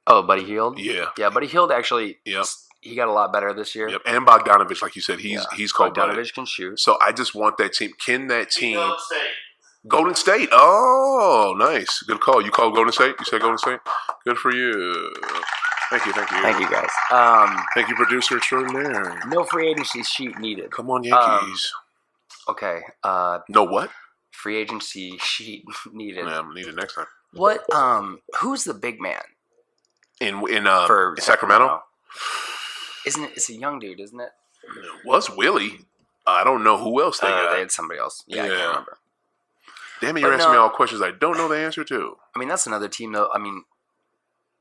Oh, Buddy Hield. Yeah. Yeah, Buddy Hield actually. Yep. He got a lot better this year. Yep. And Bogdanovich, like you said, he's cold-blooded. Bogdanovich can shoot. So I just want that team. Can that team? Golden State. Oh, nice. Good call. You called Golden State? You said Golden State? Good for you. Thank you. Thank you, guys. Thank you, producer extraordinaire. No free agency sheet needed. Come on, Yankees. Okay. No what? Free agency sheet needed. Yeah, I'm needed next time. What? Who's the big man? For Sacramento? Isn't it? It's a young dude, isn't it? It was Willie. I don't know who else they got. They had somebody else. Yeah, I can't remember. Damn it, you're asking me all questions I don't know the answer to. I mean, that's another team, though. I mean,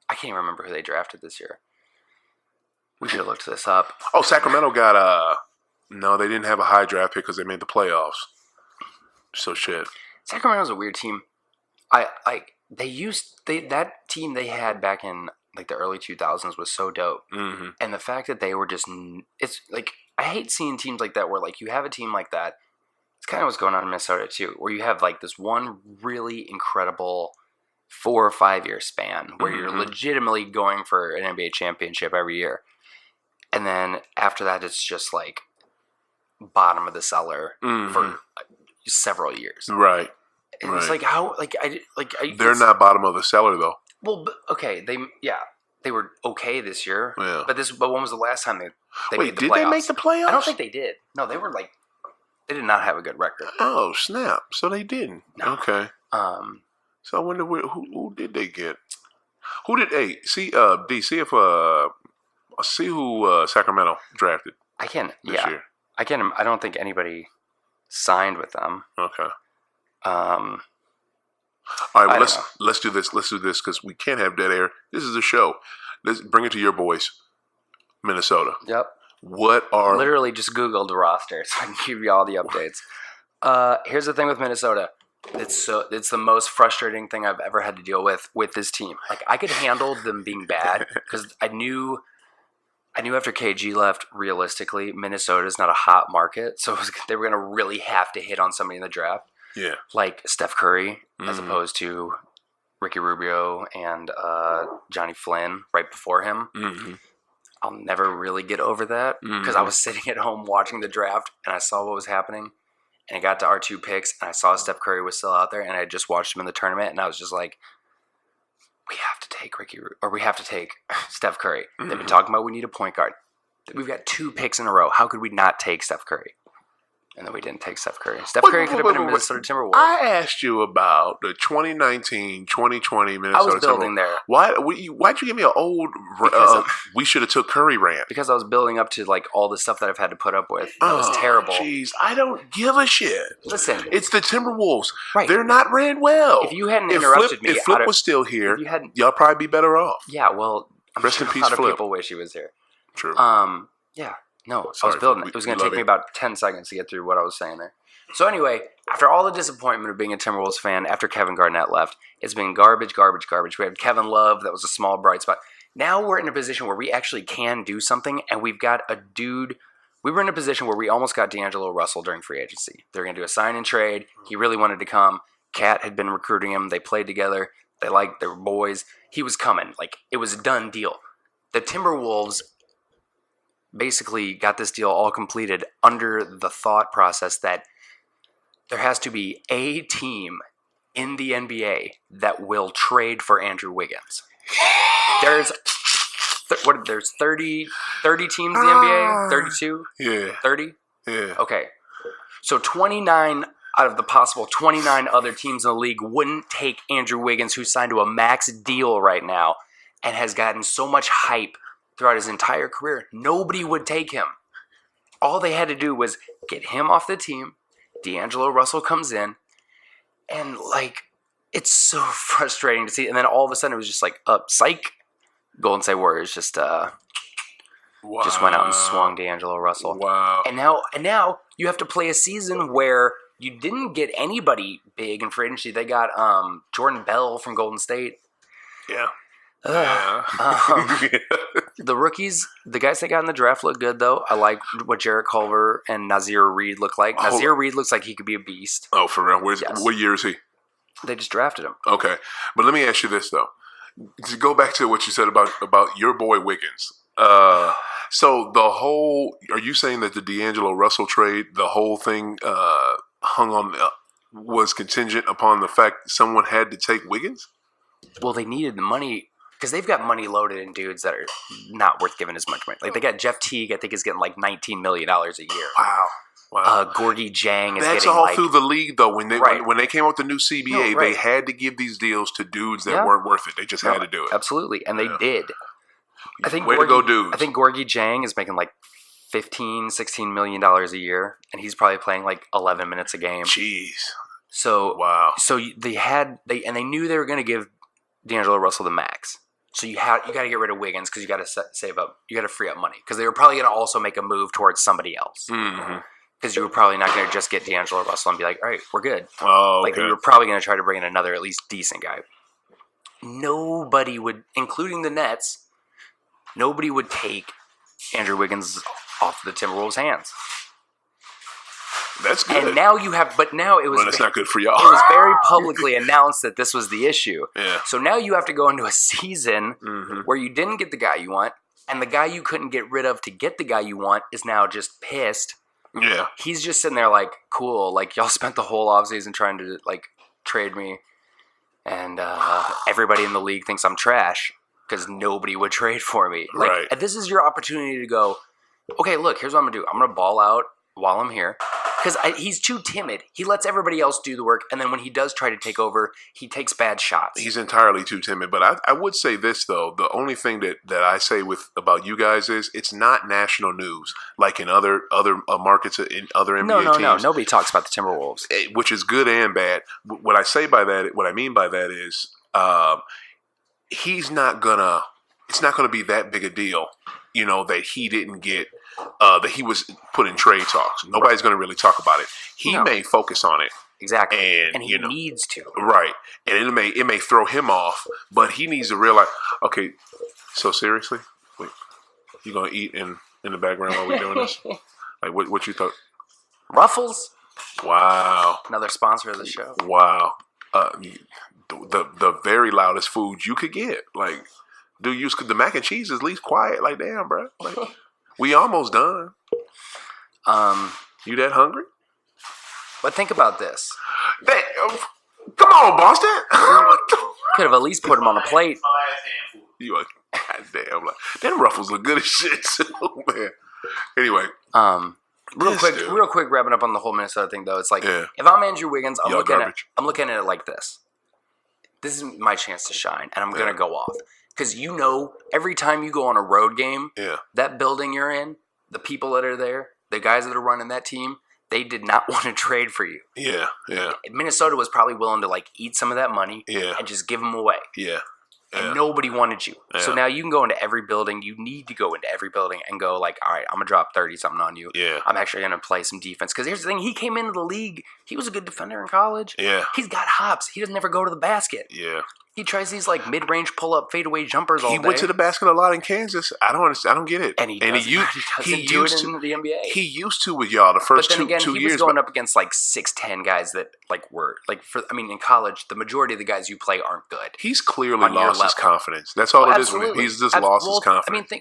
I can't even remember who they drafted this year. We should have looked this up. Oh, Sacramento got no, they didn't have a high draft pick because they made the playoffs. So shit. Sacramento's a weird team. That team they had back in like the early 2000s was so dope. Mm-hmm. And the fact that they were just, it's like, I hate seeing teams like that where like you have a team like that. It's kind of what's going on in Minnesota too, where you have like this one really incredible 4 or 5 year span where you're legitimately going for an NBA championship every year. And then after that, it's just like bottom of the cellar for several years. Right. And it's like, how, they're not bottom of the cellar though. Well, okay. They were okay this year. Yeah. But when was the last time they made the playoffs? Did they make the playoffs? I don't think they did. No, they did not have a good record. Oh, snap. So they didn't. No. Okay. So I wonder who did they get? Who did see who Sacramento drafted this year. I don't think anybody signed with them. Okay. All right, well, let's do this. Let's do this because we can't have dead air. This is a show. Let's bring it to your boys, Minnesota. Yep. What are literally just Googled the roster so I can give you all the updates. Here's the thing with Minnesota. It's the most frustrating thing I've ever had to deal with this team. Like I could handle them being bad because I knew after KG left, realistically, Minnesota's not a hot market, so they were going to really have to hit on somebody in the draft. Yeah, like Steph Curry, as opposed to Ricky Rubio and Johnny Flynn right before him. Mm-hmm. I'll never really get over that because I was sitting at home watching the draft and I saw what was happening, and it got to our 2 picks and I saw Steph Curry was still out there and I just watched him in the tournament and I was just like, we have to take Steph Curry. They've been talking about we need a point guard. We've got 2 picks in a row. How could we not take Steph Curry? And then we didn't take Steph Curry. Steph Curry could have been a Minnesota Timberwolves. I asked you about the 2019-2020 Minnesota I was building there. Why'd you give me an old we should have took Curry rant? Because I was building up to like all the stuff that I've had to put up with. That was terrible. Jeez, I don't give a shit. Listen. It's the Timberwolves. Right. They're not ran well. If you hadn't interrupted me. If Flip was still here, y'all probably be better off. Yeah, well, Rest in peace, a lot Flip. of people wish he was here. True. Yeah. No, Sorry, I was building it. It was going to take me about 10 seconds to get through what I was saying there. So anyway, after all the disappointment of being a Timberwolves fan after Kevin Garnett left, it's been garbage. We had Kevin Love. That was a small bright spot. Now we're in a position where we actually can do something, and we've got a dude we were in a position where we almost got D'Angelo Russell during free agency. They were going to do a sign and trade. He really wanted to come. Cat had been recruiting him. They played together. They were boys. He was coming. Like, it was a done deal. The Timberwolves basically got this deal all completed under the thought process that there has to be a team in the NBA that will trade for Andrew Wiggins. There's 30 teams in the NBA? 32? Yeah. 30? Yeah. Okay. So 29 out of the possible 29 other teams in the league wouldn't take Andrew Wiggins, who's signed to a max deal right now and has gotten so much hype throughout his entire career. Nobody would take him. All they had to do was get him off the team. D'Angelo Russell comes in, and like, it's so frustrating to see. And then all of a sudden it was just like, psych. Golden State Warriors just went out and swung D'Angelo Russell. Wow. And now you have to play a season where you didn't get anybody big in free agency. They got Jordan Bell from Golden State. Yeah. The rookies, the guys that got in the draft look good, though. I like what Jarrett Culver and Nazir Reed look like. Nazir Reed looks like he could be a beast. Oh, for real? Yes. What year is he? They just drafted him. Okay. But let me ask you this, though. To go back to what you said about your boy Wiggins. So are you saying that the D'Angelo Russell trade, the whole thing hung on, was contingent upon the fact someone had to take Wiggins? Well, they needed the money because they've got money loaded in dudes that are not worth giving as much money. Like, they got Jeff Teague, I think, is getting like $19 million a year. Wow. Gorgie Jang is That's getting all through the league, though. When they came out with the new CBA, they had to give these deals to dudes that weren't worth it. They just had to do it. Absolutely, and they did. I think Way to go, dudes. I think Gorgie Jang is making like $15-16 million a year, and he's probably playing like 11 minutes a game. Jeez. So wow. So they knew they were going to give D'Angelo Russell the max. So you got to get rid of Wiggins because you got to save up. You got to free up money because they were probably going to also make a move towards somebody else. Mm-hmm. Because you were probably not going to just get D'Angelo Russell and be like, all right, we're good. Oh, Like, okay. you were probably going to try to bring in another at least decent guy. Nobody would, including the Nets, nobody would take Andrew Wiggins off the Timberwolves' hands. That's good. And now you have, but now it was. Well, that's not good for y'all. It was very publicly announced that this was the issue. Yeah. So now you have to go into a season where you didn't get the guy you want, and the guy you couldn't get rid of to get the guy you want is now just pissed. Yeah. He's just sitting there like, cool, like, y'all spent the whole offseason trying to like trade me, and everybody in the league thinks I'm trash because nobody would trade for me. Like, right. This is your opportunity to go, okay, look, here's what I'm going to do. I'm going to ball out while I'm here. Because he's too timid. He lets everybody else do the work, and then when he does try to take over, he takes bad shots. He's entirely too timid. But I would say this, though. The only thing that I say about you guys is it's not national news like in other markets, in other NBA teams. No. Nobody talks about the Timberwolves. Which is good and bad. What I mean by that is it's not gonna be that big a deal, that he didn't get, that he was put in trade talks. Nobody's going to really talk about it. He may focus on it. Exactly. And he needs to. Right. And it may throw him off, but he needs to realize, okay, so seriously? Wait, you going to eat in the background while we're doing this? Like, what you thought? Ruffles. Wow. Another sponsor of the show. Wow. The very loudest food you could get. Like, dude, the mac and cheese is at least quiet. Like, damn, bro. Like, we almost done. You that hungry? But think about this. Come on, Boston. Could have at least put him on a plate. You are goddamn. Like, them ruffles look good as shit too, man. Anyway. Real quick, wrapping up on the whole Minnesota thing, though. It's like, if I'm Andrew Wiggins, I'm looking at it like this. This is my chance to shine, and I'm going to go off. Because every time you go on a road game, that building you're in, the people that are there, the guys that are running that team, they did not want to trade for you. Yeah. Minnesota was probably willing to like eat some of that money and just give them away. Yeah. And nobody wanted you. Yeah. So now you can go into every building. You need to go into every building and go like, all right, I'm going to drop 30-something on you. Yeah. I'm actually going to play some defense. Because here's the thing. He came into the league. He was a good defender in college. Yeah. He's got hops. He doesn't ever go to the basket. Yeah. He tries these like mid-range pull-up fadeaway jumpers all day. He went to the basket a lot in Kansas. I don't understand. I don't get it. And he doesn't do it in the NBA. He used to with y'all the first but then again, two he years. was going up against like 6'10" guys that like were like in college, the majority of the guys you play aren't good. He's clearly lost his confidence. That's all it is with him. He's just lost his confidence.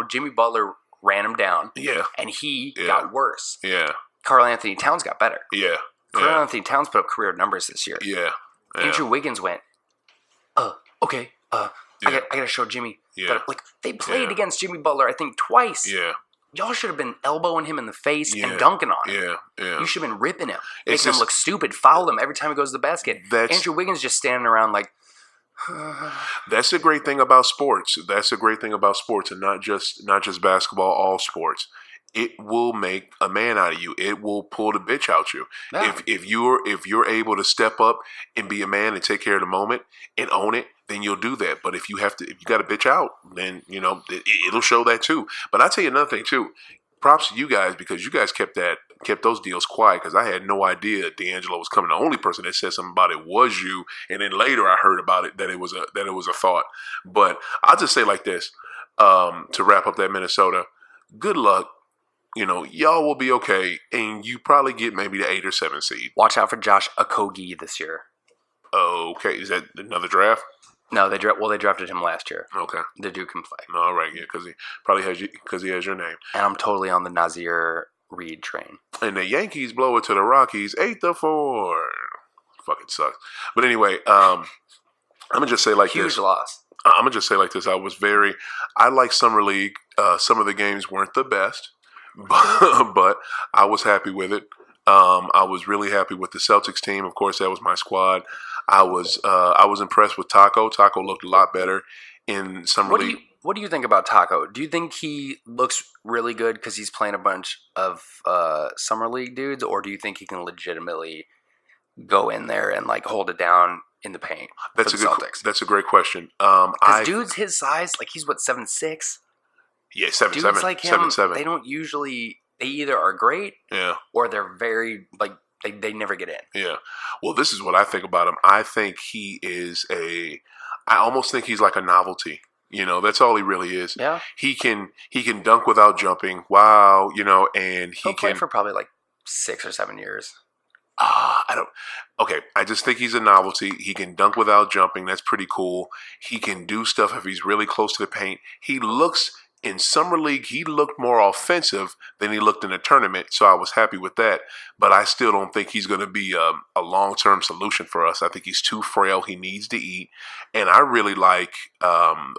Jimmy Butler ran him down. Yeah. And he got worse. Yeah. Karl Anthony Towns got better. Yeah. Karl Anthony Towns put up career numbers this year. Yeah. Andrew Wiggins went, okay, I gotta show Jimmy. Yeah. They played against Jimmy Butler, I think, twice. Yeah. Y'all should have been elbowing him in the face and dunking on him. Yeah. You should have been ripping him, making him look stupid, foul him every time he goes to the basket. Andrew Wiggins just standing around like. That's a great thing about sports. And not just basketball, all sports. It will make a man out of you. It will pull the bitch out you. Yeah. If you're able to step up and be a man and take care of the moment and own it, then you'll do that. But if you got to bitch out, then it'll show that too. But I'll tell you another thing too. Props to you guys because you guys kept those deals quiet because I had no idea D'Angelo was coming. The only person that said something about it was you, and then later I heard about it that it was a thought. But I'll just say like this to wrap up that Minnesota. Good luck. Y'all will be okay, and you probably get maybe the 8 or 7 seed. Watch out for Josh Okogie this year. Okay, is that another draft? No, they drafted him last year. Okay, the dude can play. All right, yeah, because he probably has your name. And I'm totally on the Nazir Reed train. And the Yankees blow it to the Rockies 8-4. Fucking sucks. But anyway, I'm gonna just say like huge this. loss. I'm gonna just say like this. I like Summer League. Some of the games weren't the best. But I was happy with it. I was really happy with the Celtics team. Of course, that was my squad. I was impressed with Taco. Taco looked a lot better in Summer League. What do you think about Taco? Do you think he looks really good because he's playing a bunch of Summer League dudes, or do you think he can legitimately go in there and like hold it down in the paint? That's a great question. Because dudes his size, like he's 7'6". Yeah, 7'7". Dudes like him, 7'7". they don't usually. They either are great, or they're very like they never get in. Yeah. Well, this is what I think about him. I think he is I almost think he's like a novelty. That's all he really is. Yeah. He can dunk without jumping. Wow. And He'll play for probably like 6 or 7 years. I just think he's a novelty. He can dunk without jumping. That's pretty cool. He can do stuff if he's really close to the paint. In Summer League, he looked more offensive than he looked in the tournament, so I was happy with that. But I still don't think he's going to be a long-term solution for us. I think he's too frail. He needs to eat. And I really like,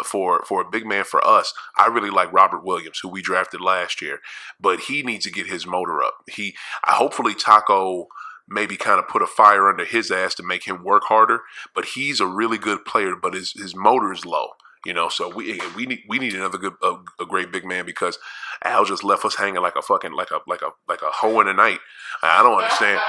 for a big man for us, I really like Robert Williams, who we drafted last year. But he needs to get his motor up. Hopefully Taco maybe kind of put a fire under his ass to make him work harder. But he's a really good player, but his motor is low. So we need another a great big man because Al just left us hanging like a fucking like a hoe in the night. I don't understand.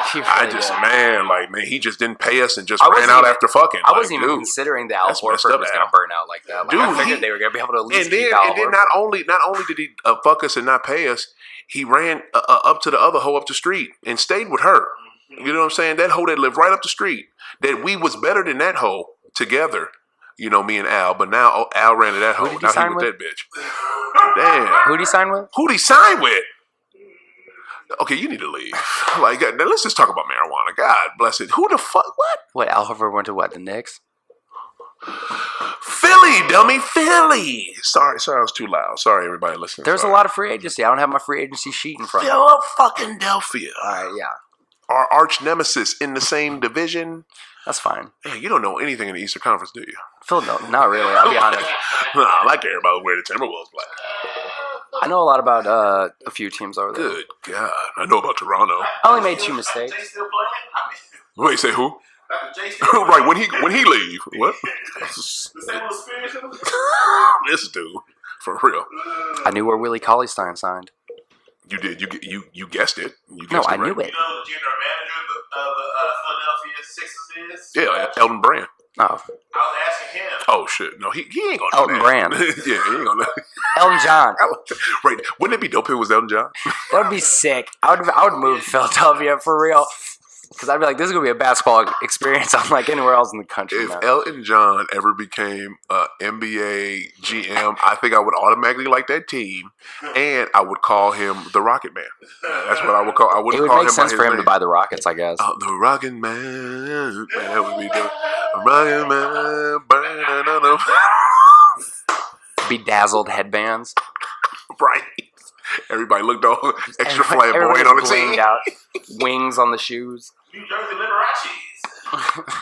He just didn't pay us and just ran out after fucking. I wasn't even considering that Al Horford was going to burn out like that. I figured they were going to be able to at least keep Al Horford. And then not only did he fuck us and not pay us, he ran up to the other hoe up the street and stayed with her. You know what I'm saying? That hoe that lived right up the street. That we was better than that hoe together. Me and Al, but now Al ran to that hoe. Now he with that bitch. Damn. Who'd he sign with? Who'd he sign with? Okay, you need to leave. Now let's just talk about marijuana. God bless it. Who the fuck? What? What, Al Horford went to what, the Knicks? Philly, dummy, Philly. Sorry, I was too loud. Sorry, everybody listening. There's a lot of free agency. I don't have my free agency sheet in front of me. Philadelphia. All right, yeah. Our arch nemesis in the same division. That's fine. Man, you don't know anything in the Eastern Conference, do you? No, not really. I'll be honest. I like hearing about where the Timberwolves play. I know a lot about a few teams over there. Good God. I know about Toronto. I only made 2 mistakes. Jay still playing? Wait, say who? Jay still right, when he leave. What? the same little experience? This dude. For real. I knew where Willie Cauley-Stein signed. You did. You guessed it. I knew it. You know who the general manager of the Philadelphia Sixers is? Yeah, Elton Brand. Oh. I was asking him. Oh, shit. No, he ain't going to Elton Brand. Yeah, he ain't going to. Elton John. Right. Wouldn't it be dope if it was Elton John? That would be sick. I would move to Philadelphia for real. Because I'd be like, this is going to be a basketball experience unlike anywhere else in the country. If now. Elton John ever became NBA GM, I think I would automatically like that team, and I would call him the Rocket Man. That's what I would call. I would. It would call make him sense by for his him to name. buy the Rockets, I guess. The Rocket Man. That would be the Rocket Man. Ba-da-da-da-da. Bedazzled headbands. Right. Everybody looked all extra Everybody's flamboyant on the blinged team. out. Wings on the shoes. New Jersey Liberachis.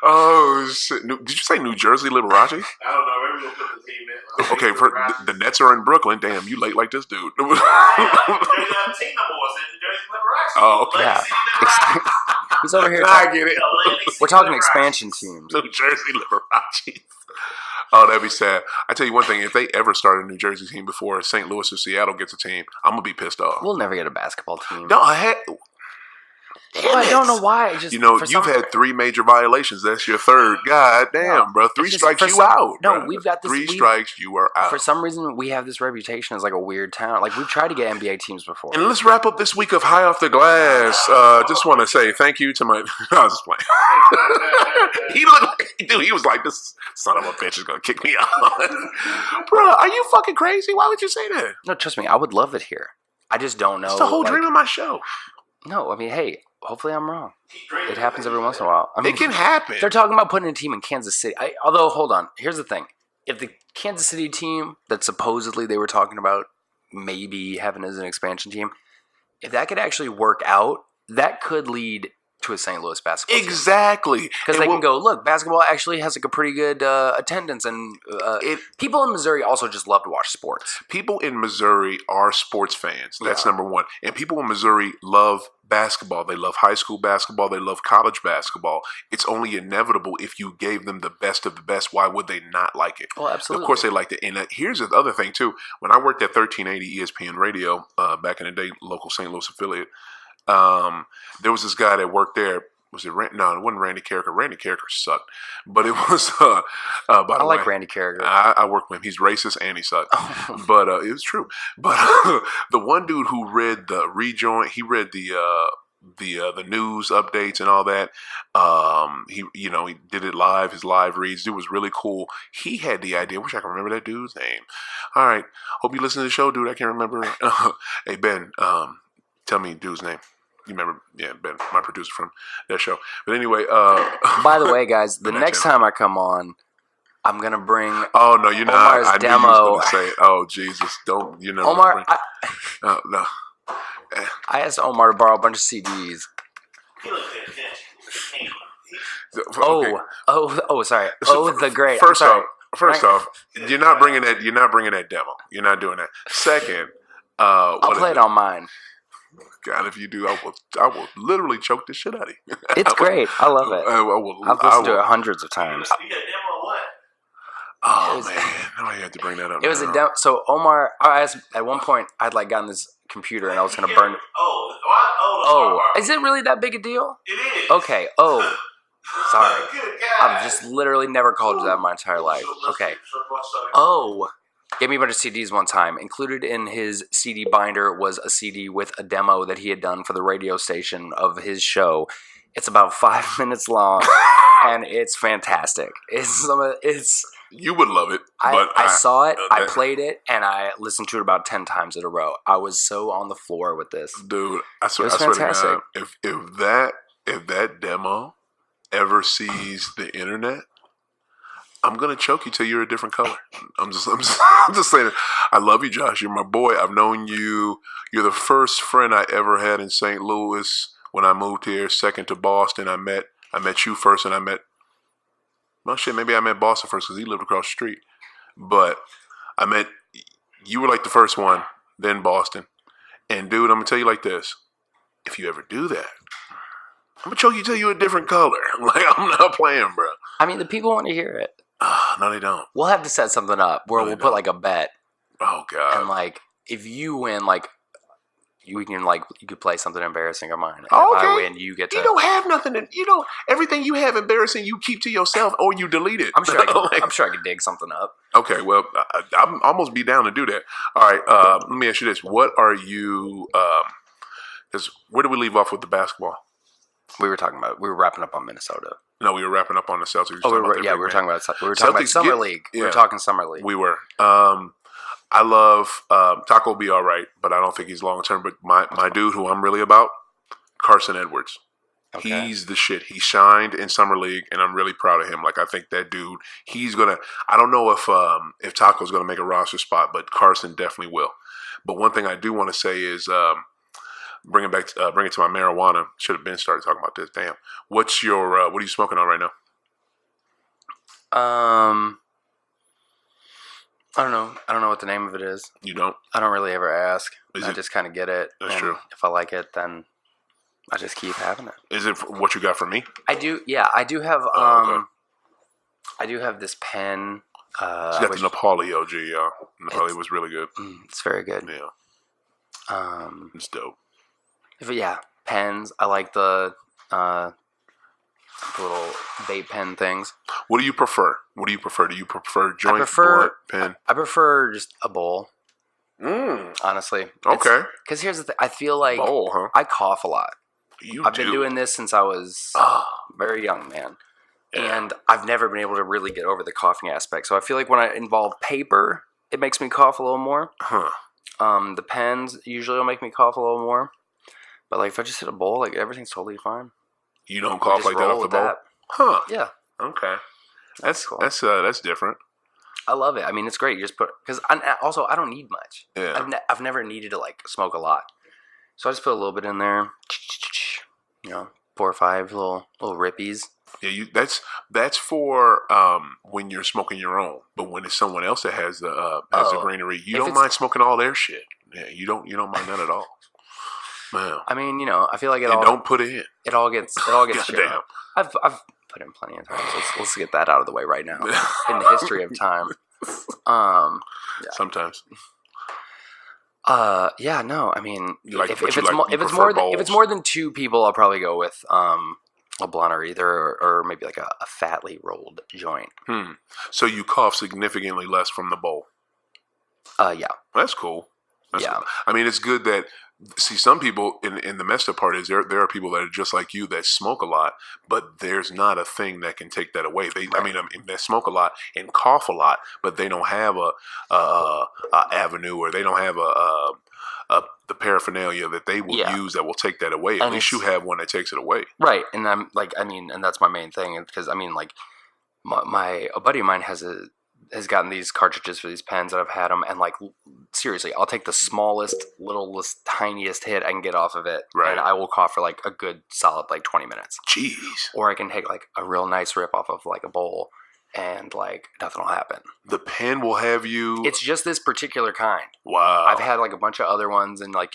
Oh shit! Did you say New Jersey Liberace? I don't know. Maybe we'll put the team in. Okay, the Nets are in Brooklyn. Damn, you late like this dude. Jersey have a team no more. It's New Jersey Liberace. Oh, okay. Yeah. Atlantic City He's over here. I get it. We're talking Liberace. expansion teams. New Jersey Liberace. Oh, that'd be sad. I tell you one thing: if they ever start a New Jersey team before St. Louis or Seattle gets a team, I'm gonna be pissed off. We'll never get a basketball team. No, I don't know why. Just You know, for you've some- had 3 major violations. That's your third. God damn, bro. 3 it's just strikes, for you some- out. No, bro. we've got this. 3 strikes, you are out. For some reason, we have this reputation as like a weird town. Like we've tried to get NBA teams before. And let's wrap up this week of High Off the Glass. Just want to say thank you to my. I was just playing. He looked like, dude. He was like, "This son of a bitch is gonna kick me out." Bro, are you fucking crazy? Why would you say that? No, trust me, I would love it here. I just don't know. It's the whole like- dream of my show. No, I mean, hey, hopefully I'm wrong. It happens every once in a while. I mean, It can happen. they're talking about putting a team in Kansas City. Although, hold on. Here's the thing. If the Kansas City team that supposedly they were talking about maybe having as an expansion team, if that could actually work out, that could lead to a St. Louis basketball team. Exactly. Because they can go, look, basketball actually has like a pretty good attendance, and people in Missouri also just love to watch sports. People in Missouri are sports fans. That's number one. And people in Missouri love basketball. They love high school basketball. They love college basketball. It's only inevitable if you gave them the best of the best. Why would they not like it? Well, absolutely. Of course they liked it. And here's the other thing, too. When I worked at 1380 ESPN Radio back in the day, local St. Louis affiliate, there was this guy that worked there. Was it no? It wasn't Randy Carricker. Randy Carricker sucked, but it was. By the I like way, Randy Carricker. I work with him. He's racist and he sucked, but it was true. But the one dude who read the rejoin, he read the news updates and all that. He did it live. His live reads. It was really cool. He had the idea. I wish I could remember that dude's name. All right, hope you listen to the show, dude. I can't remember. Hey Ben, tell me dude's name. You remember, yeah, Ben, my producer from that show. But anyway, By the way, guys, the That next channel. time I come on, I'm gonna bring Oh no, you're not. Omar's I knew you demo. was going to say it. Oh Jesus, don't you know? Omar. No. I asked Omar to borrow a bunch of CDs. He looked at attention. Sorry. Oh, the great. First I'm sorry. off, you're not bringing that. You're not bringing that demo. You're not doing that. Second, I'll play it on mine. God, if you do, I will literally choke the shit out of you. It's great. I love it. I will. I've listened to it hundreds of times. You got a demo of what? Oh man, now you have to bring that up. It was now. a demo. So Omar, I asked, at one point, I'd like gotten this computer and I was gonna burn it. Oh, is it really that big a deal? It is. Okay. Oh, sorry. Good God. I've just literally never called you that in my entire life. Okay. Oh, gave me a bunch of CDs one time. Included in his CD binder was a CD with a demo that he had done for the radio station of his show. It's about 5 minutes long, and it's fantastic. It's. You would love it. But I saw it, I played it, and I listened to it about 10 times in a row. I was so on the floor with this. Dude, I swear, It was I swear to fantastic. God, if that demo ever sees the internet, I'm gonna choke you till you're a different color. I'm just saying it. I love you, Josh. You're my boy. I've known you. You're the first friend I ever had in St. Louis when I moved here. Second to Boston, I met you first, and maybe I met Boston first because he lived across the street. But you were like the first one, then Boston. And dude, I'm gonna tell you like this: if you ever do that, I'm gonna choke you till you're a different color. Like, I'm not playing, bro. I mean, the people want to hear it. No, they don't. We'll have to set something up where we'll put like a bet, Oh God. and like if you win, like you could play something embarrassing of mine. And Oh, if I okay. win, you get to. You don't have nothing. Everything you have embarrassing, you keep to yourself or you delete it. I'm sure. Like, I'm sure I could dig something up. okay, well, I'm almost be down to do that. All right, let me ask you this: what are you? Where do we leave off with the basketball? We were wrapping up on Minnesota. No, we were wrapping up on the Celtics. We were talking about Summer League. We were talking Summer League. We were. I love Taco will be all right, but I don't think he's long term. But my dude, who I'm really about, Carson Edwards. Okay. He's the shit. He shined in Summer League, and I'm really proud of him. Like, I think that dude, he's gonna. I don't know if Taco's gonna make a roster spot, but Carson definitely will. But one thing I do want to say is. Bring it to my marijuana. Should have been started talking about this. Damn. What's your what are you smoking on right now? I don't know. I don't know what the name of it is. You don't? I don't really ever ask. I just kind of get it. That's true. If I like it, then I just keep having it. Is it what you got for me? I do. Yeah, I do have. Okay. I do have this pen. You got the Nepali OG, y'all. Nepali was really good. It's very good. Yeah. It's dope. But yeah, pens. I like the little vape pen things. What do you prefer? Do you prefer joint, blunt, pen? I prefer just a bowl. Honestly. Okay. Because here's the thing. I feel like bowl, huh? I cough a lot. I've been doing this since I was very young, man. Yeah. And I've never been able to really get over the coughing aspect. So I feel like when I involve paper, it makes me cough a little more. Huh. The pens usually will make me cough a little more. But like if I just hit a bowl, like everything's totally fine. You don't cough like that off the bowl? That. Huh. Yeah. Okay. That's cool. That's different. I love it. I mean, it's great. You just put because also I don't need much. Yeah. I've never needed to like smoke a lot, so I just put a little bit in there. 4 or 5 little rippies. Yeah, that's for when you're smoking your own. But when it's someone else that has the greenery, you don't mind smoking all their shit. Yeah, you don't mind that at all. Man. I mean, I feel like don't put it in. It all gets Damn. I've put in plenty of times. Let's get that out of the way right now. In the history of time. Yeah. Sometimes. Yeah, no. I mean, if it's more than 2 people, I'll probably go with a blunt or either, or maybe like a fatly rolled joint. So you cough significantly less from the bowl. Yeah. That's cool. Cool. I mean, it's good that. See, some people in the messed up part is there are people that are just like you that smoke a lot, but there's not a thing that can take that away. They smoke a lot and cough a lot, but they don't have a avenue, or they don't have the paraphernalia that they will use that will take that away. At least you have one that takes it away. Right. And I'm like, I mean, and that's my main thing, because I mean, like a buddy of mine has gotten these cartridges for these pens, and I've had them, and like seriously, I'll take the smallest, littlest, tiniest hit I can get off of it, and I will cough for like a good solid like 20 minutes. Jeez. Or I can take like a real nice rip off of like a bowl, and like nothing will happen. The pen will have you. It's just this particular kind. Wow. I've had like a bunch of other ones and like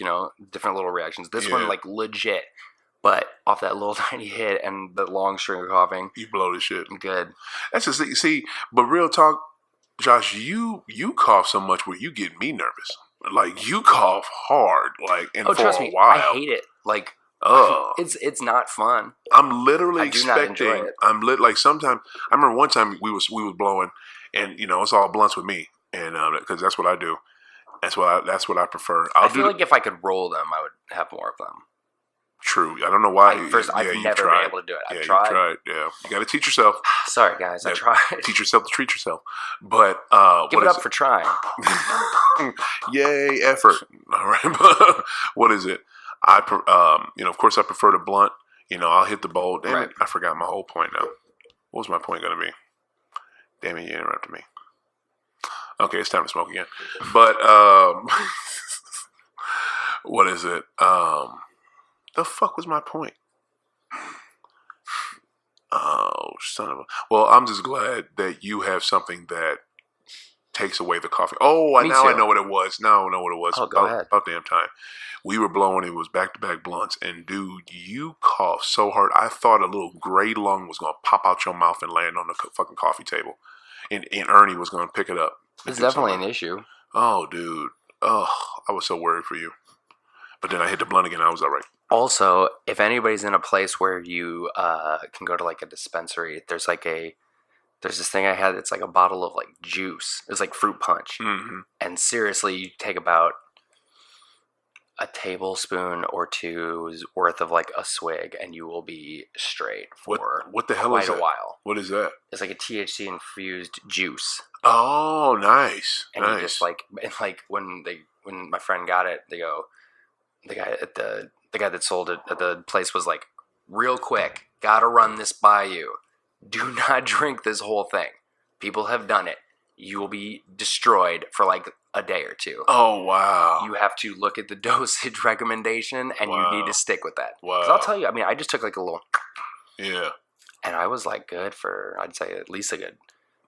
different little reactions. This one like legit. But off that little tiny hit and the long string of coughing, you blow the shit. Good. That's just see. But real talk, Josh, you cough so much where you get me nervous. Like you cough hard, like and for trust a me, while. I hate it. Like it's not fun. I'm literally expecting. Not enjoy it. Like sometimes I remember one time we was blowing, and it's all blunts with me, and because that's what I do. That's what I prefer. I feel like if I could roll them, I would have more of them. True. I don't know why. I've never been able to do it. I've tried. You tried. Yeah. You got to teach yourself. Sorry, guys. I tried. Teach yourself to treat yourself. But give it up for trying. Yay, effort. All right. What is it? Of course, I prefer the blunt. I'll hit the bowl. Damn it. I forgot my whole point now. What was my point going to be? Damn it, you interrupted me. Okay, it's time to smoke again. But what is it? The fuck was my point? Oh, son of a... Well, I'm just glad that you have something that takes away the coughing. Oh, I know what it was. Now I know what it was. Oh, go ahead. About damn time. We were blowing. It was back-to-back blunts. And, dude, you coughed so hard. I thought a little gray lung was going to pop out your mouth and land on the fucking coffee table. And Ernie was going to pick it up. It's definitely an issue. Oh, dude. Oh, I was so worried for you. But then I hit the blunt again. I was all right. Also, if anybody's in a place where you can go to like a dispensary, there's this thing I had. It's like a bottle of like juice. It's like fruit punch. Mm-hmm. And seriously, you take about a tablespoon or two's worth of like a swig, and you will be straight for What the hell quite is a that? while. What is that? It's like a THC infused juice, Oh, nice. and you just like when my friend got it, they go, the guy that sold it at the place was like, real quick, gotta run this by you. Do not drink this whole thing. People have done it. You will be destroyed for like a day or two. Oh, wow. You have to look at the dosage recommendation, and you need to stick with that. Wow. 'Cause I'll tell you, I mean, I just took like a little, Yeah. and I was like good for, I'd say at least a good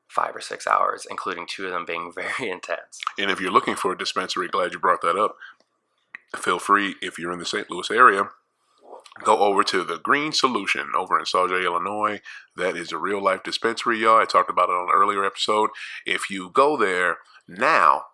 5 or 6 hours, including 2 of them being very intense. And if you're looking for a dispensary, glad you brought that up. Feel free, if you're in the St. Louis area, go over to the Green Solution over in Sauget, Illinois. That is a real life dispensary, y'all. I talked about it on an earlier episode. If you go there now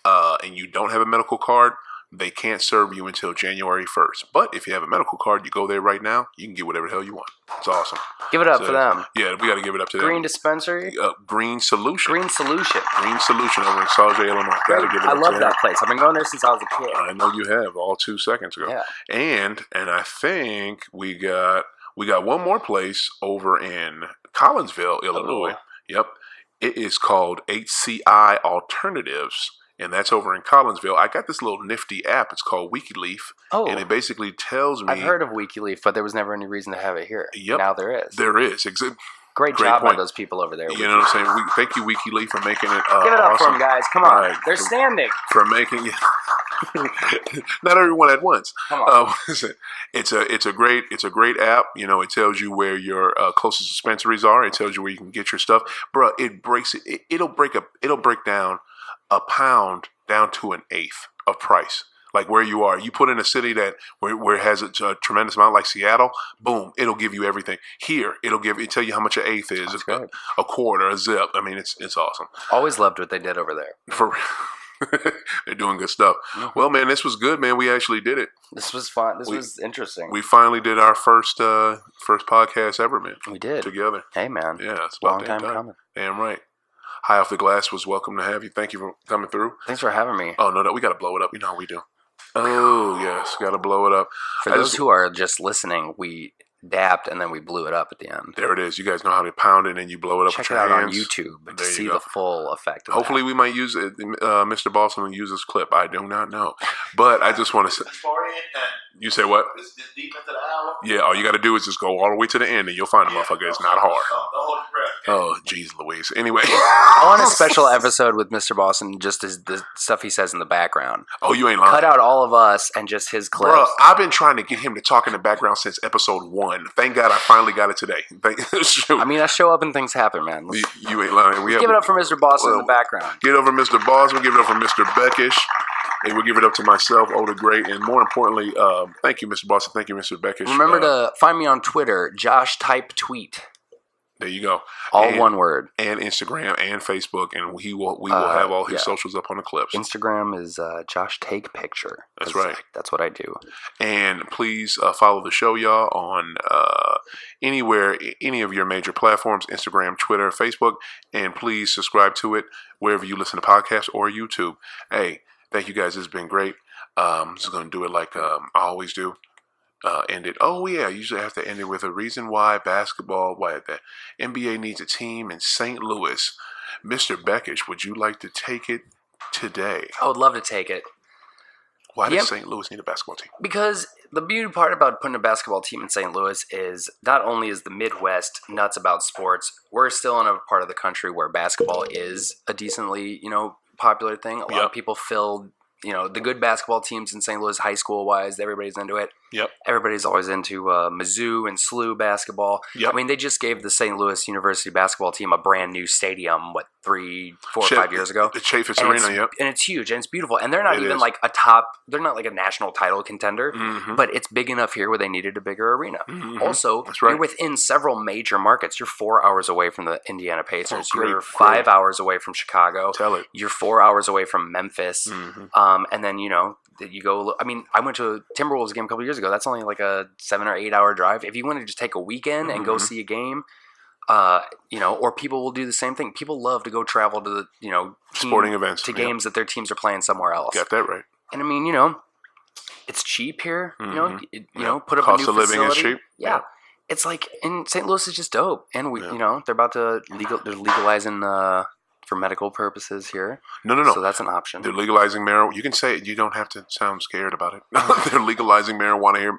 and you don't have a medical card, they can't serve you until January 1st. But if you have a medical card, you go there right now, you can get whatever the hell you want. It's awesome. Give it up for them. Yeah, we got to give it up to them. Green Dispensary? Green Solution. Green Solution. Green Solution over in Sauget, Illinois. Gotta give it I up love to that them. place. I've been going there since I was a kid. I know you have, all 2 seconds ago. Yeah. And I think we got one more place over in Collinsville, Illinois. Oh. Yep. It is called HCI Alternatives, and that's over in Collinsville. I got this little nifty app. It's called WikiLeaf, Oh. and it basically tells me. I've heard of WikiLeaf, but there was never any reason to have it here. Yep. Now there is. There is. Great Great job by point. those people over there. You know what I'm saying? Thank you, WikiLeaf, for making it Give it up awesome. for them, guys. Come on. Right. They're standing. For making it. Not everyone at once. Come on. It's a great app. You know, it tells you where your closest dispensaries are. It tells you where you can get your stuff. Bruh, it'll break down a pound down to an eighth of price. Like where you are. You put in a city where it has a tremendous amount, like Seattle, boom, it'll give you everything. Here, it'll tell you how much an eighth is, a quarter, a zip. I mean, it's awesome. Always loved what they did over there. For they're doing good stuff. Mm-hmm. Well, man, this was good, man. We actually did it. This was fun. This was interesting. We finally did our first podcast ever, man. We did. Together. Hey, man. Yeah, it's Long about that time coming. Damn right. High Off the Glass was welcome to have you. Thank you for coming through. Thanks for having me. Oh, no, we got to blow it up. You know how we do. Oh, yes. Got to blow it up. For those who are just listening, we dapped and then we blew it up at the end. There it is. You guys know how to pound it and you blow it up Check with it your out on hands. YouTube to There you see go. the full effect of Hopefully, we might use it. Mr. Boston will use this clip. I do not know. But I just want to say. You say what? This deep into the hour. Yeah, all you got to do is just go all the way to the end and you'll find the motherfucker. It's not hard. Don't hold your breath. Oh, jeez Louise. Anyway. I want a special episode with Mr. Boston, just as the stuff he says in the background. Oh, you ain't lying. Cut out all of us and just his clips. Bro, I've been trying to get him to talk in the background since episode 1. Thank God I finally got it today. Shoot. I mean, I show up and things happen, man. You ain't lying. Give it up for Mr. Boston in the background. Give it up for Mr. Boston. Give it up for Mr. Boekesch. And we'll give it up to myself, Oh the Great. And more importantly, thank you, Mr. Boston. Thank you, Mr. Boekesch. Remember to find me on Twitter, Josh Type Tweet. There you go. All one word. And Instagram and Facebook. And we will have all his socials up on the clips. Instagram is Josh Take Picture. That's right. That's what I do. And please follow the show, y'all, on any of your major platforms, Instagram, Twitter, Facebook. And please subscribe to it wherever you listen to podcasts or YouTube. Hey, thank you guys. This has been great. I'm just going to do it like I always do. End it. Oh, yeah. I usually have to end it with a reason why the NBA needs a team in St. Louis. Mr. Boekesch, would you like to take it today? I would love to take it. Why does St. Louis need a basketball team? Because the beauty part about putting a basketball team in St. Louis is not only is the Midwest nuts about sports, we're still in a part of the country where basketball is a decently, popular thing. A lot of people filled, the good basketball teams in St. Louis, high school wise, everybody's into it. Yep. Everybody's always into Mizzou and SLU basketball. Yep. I mean, they just gave the St. Louis University basketball team a brand new stadium, 3, 4, 5 years ago? The Chaffetz Arena, yep. And it's huge and it's beautiful. And they're not even is. like they're not like a national title contender, but it's big enough here where they needed a bigger arena. Mm-hmm. Also, That's right. you're within several major markets. You're 4 hours away from the Indiana Pacers. Oh, great, you're 5 hours away from Chicago. Tell it. You're 4 hours away from Memphis. Mm-hmm. And then, you go, I mean, I went to a Timberwolves game a couple years ago. That's only like a 7 or 8 hour drive. If you want to just take a weekend and go see a game, or people will do the same thing. People love to go travel to the, sporting events, to games that their teams are playing somewhere else. Got that right. And I mean, it's cheap here. Mhm. Put up Cost a new of living is facility. cheap. Yeah. It's like, in St. Louis is just dope, and Yeah. they're about to they're legalizing for medical purposes here. No. So that's an option. They're legalizing marijuana. You can say it. You don't have to sound scared about it. They're legalizing marijuana here,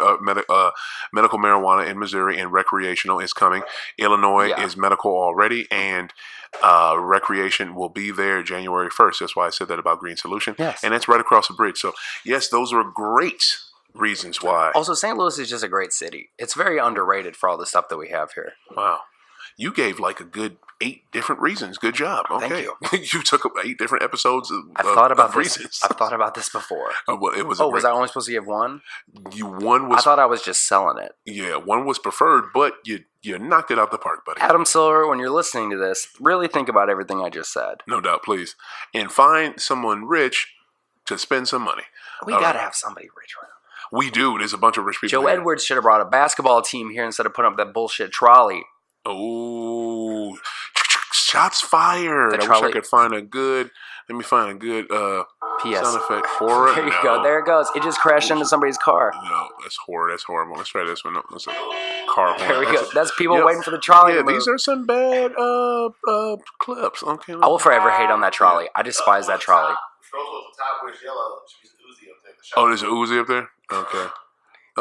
medical marijuana in Missouri, and recreational is coming. Illinois is medical already, and recreation will be there January 1st. That's why I said that about Green Solution. Yes. And that's right across the bridge. So, yes, those are great reasons why. Also, St. Louis is just a great city. It's very underrated for all the stuff that we have here. Wow. You gave like a good 8 different reasons. Good job. Okay. Thank you. You took up 8 different episodes of, I've thought about of this. reasons. I've thought about this before. Well, it was Was I only supposed to give one? One was. I thought I was just selling it. Yeah, one was preferred, but you knocked it out the park, buddy. Adam Silver, when you're listening to this, really think about everything I just said. No doubt, please. And find someone rich to spend some money. We got to have somebody rich right now. We do. There's a bunch of rich people Joe here. Edwards should have brought a basketball team here instead of putting up that bullshit trolley. Oh, shots fired. The I trolley. wish I could find a good, let me find a good P.S. sound effect for it. There you go. There it goes. It just crashed into somebody's car. No, that's horrible. That's horrible. Let's try this one. No, that's a car. There we go. That's people waiting for the trolley to Yeah, move. these are some bad clips. Okay. I will forever hate on that trolley. I despise that trolley. Scroll to the top where it's yellow. She's Uzi up there. Oh, there's an Uzi up there? Okay.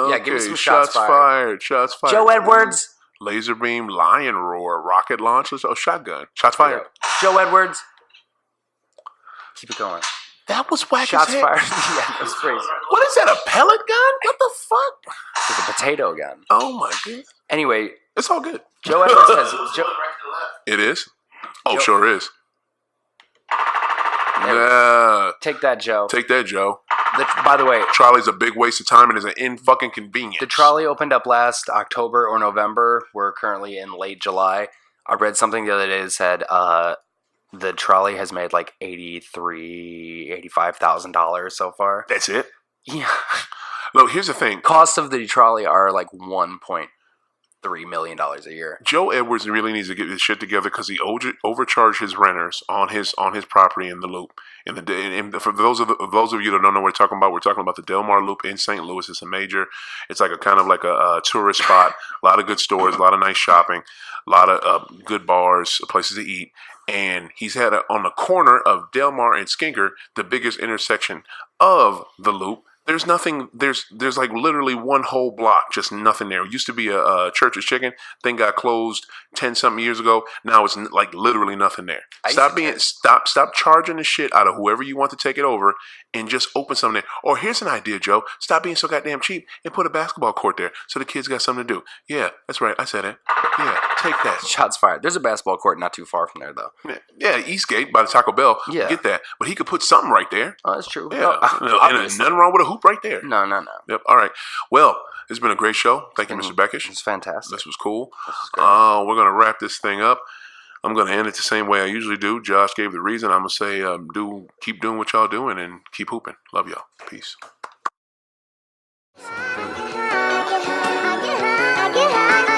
Yeah, give me some shots fired. Shots fired. Joe Edwards. Laser beam, lion roar, rocket launchers. Oh, shotgun. Shots fired. Joe Edwards. Keep it going. That was whack Shots as heck. fired. Yeah, that was crazy. What is that, a pellet gun? What the fuck? It's a potato gun. Oh, my goodness. Anyway, It's all good. Joe Edwards has... Right to the left. It is? Oh, Joe- sure is. There we Yeah. Take that, Joe. Take that, Joe. By the way, Trolley's a big waste of time and is an fucking convenience. the trolley opened up last October or November. We're currently in late July. I read something the other day that said the trolley has made like $85,000 so far. That's it? Yeah. Look, here's the thing. Costs of the trolley are like $1.3 million a year. Joe Edwards really needs to get his shit together because he overcharged his renters on his property in the Loop. And for those of you that don't know what we're talking about the Del Mar Loop in St. Louis. It's like a kind of like a tourist spot. A lot of good stores, a lot of nice shopping, a lot of good bars, places to eat. And he's had on the corner of Del Mar and Skinker, the biggest intersection of the Loop. There's nothing. There's like literally one whole block, just nothing there. It used to be a Church's Chicken. Thing got closed 10-something years ago. Now it's like literally nothing there. Stop charging the shit out of whoever you want to take it over, and just open something there. Or here's an idea, Joe. Stop being so goddamn cheap and put a basketball court there so the kids got something to do. Yeah, that's right. I said it. Yeah, take that. Shots fired. There's a basketball court not too far from there, though. Yeah, Eastgate by the Taco Bell. Yeah. Get that. But he could put something right there. Oh, that's true. Yeah, Oh, and nothing wrong with a hoop right there. No. Yep. All right. Well, it's been a great show. Thank you, Mr. Boekesch. It's fantastic. This was cool. This is great. We're gonna wrap this thing up. I'm gonna end it the same way I usually do. Josh gave the reason. I'm gonna say, keep doing what y'all doing and keep hooping. Love y'all. Peace. I get high,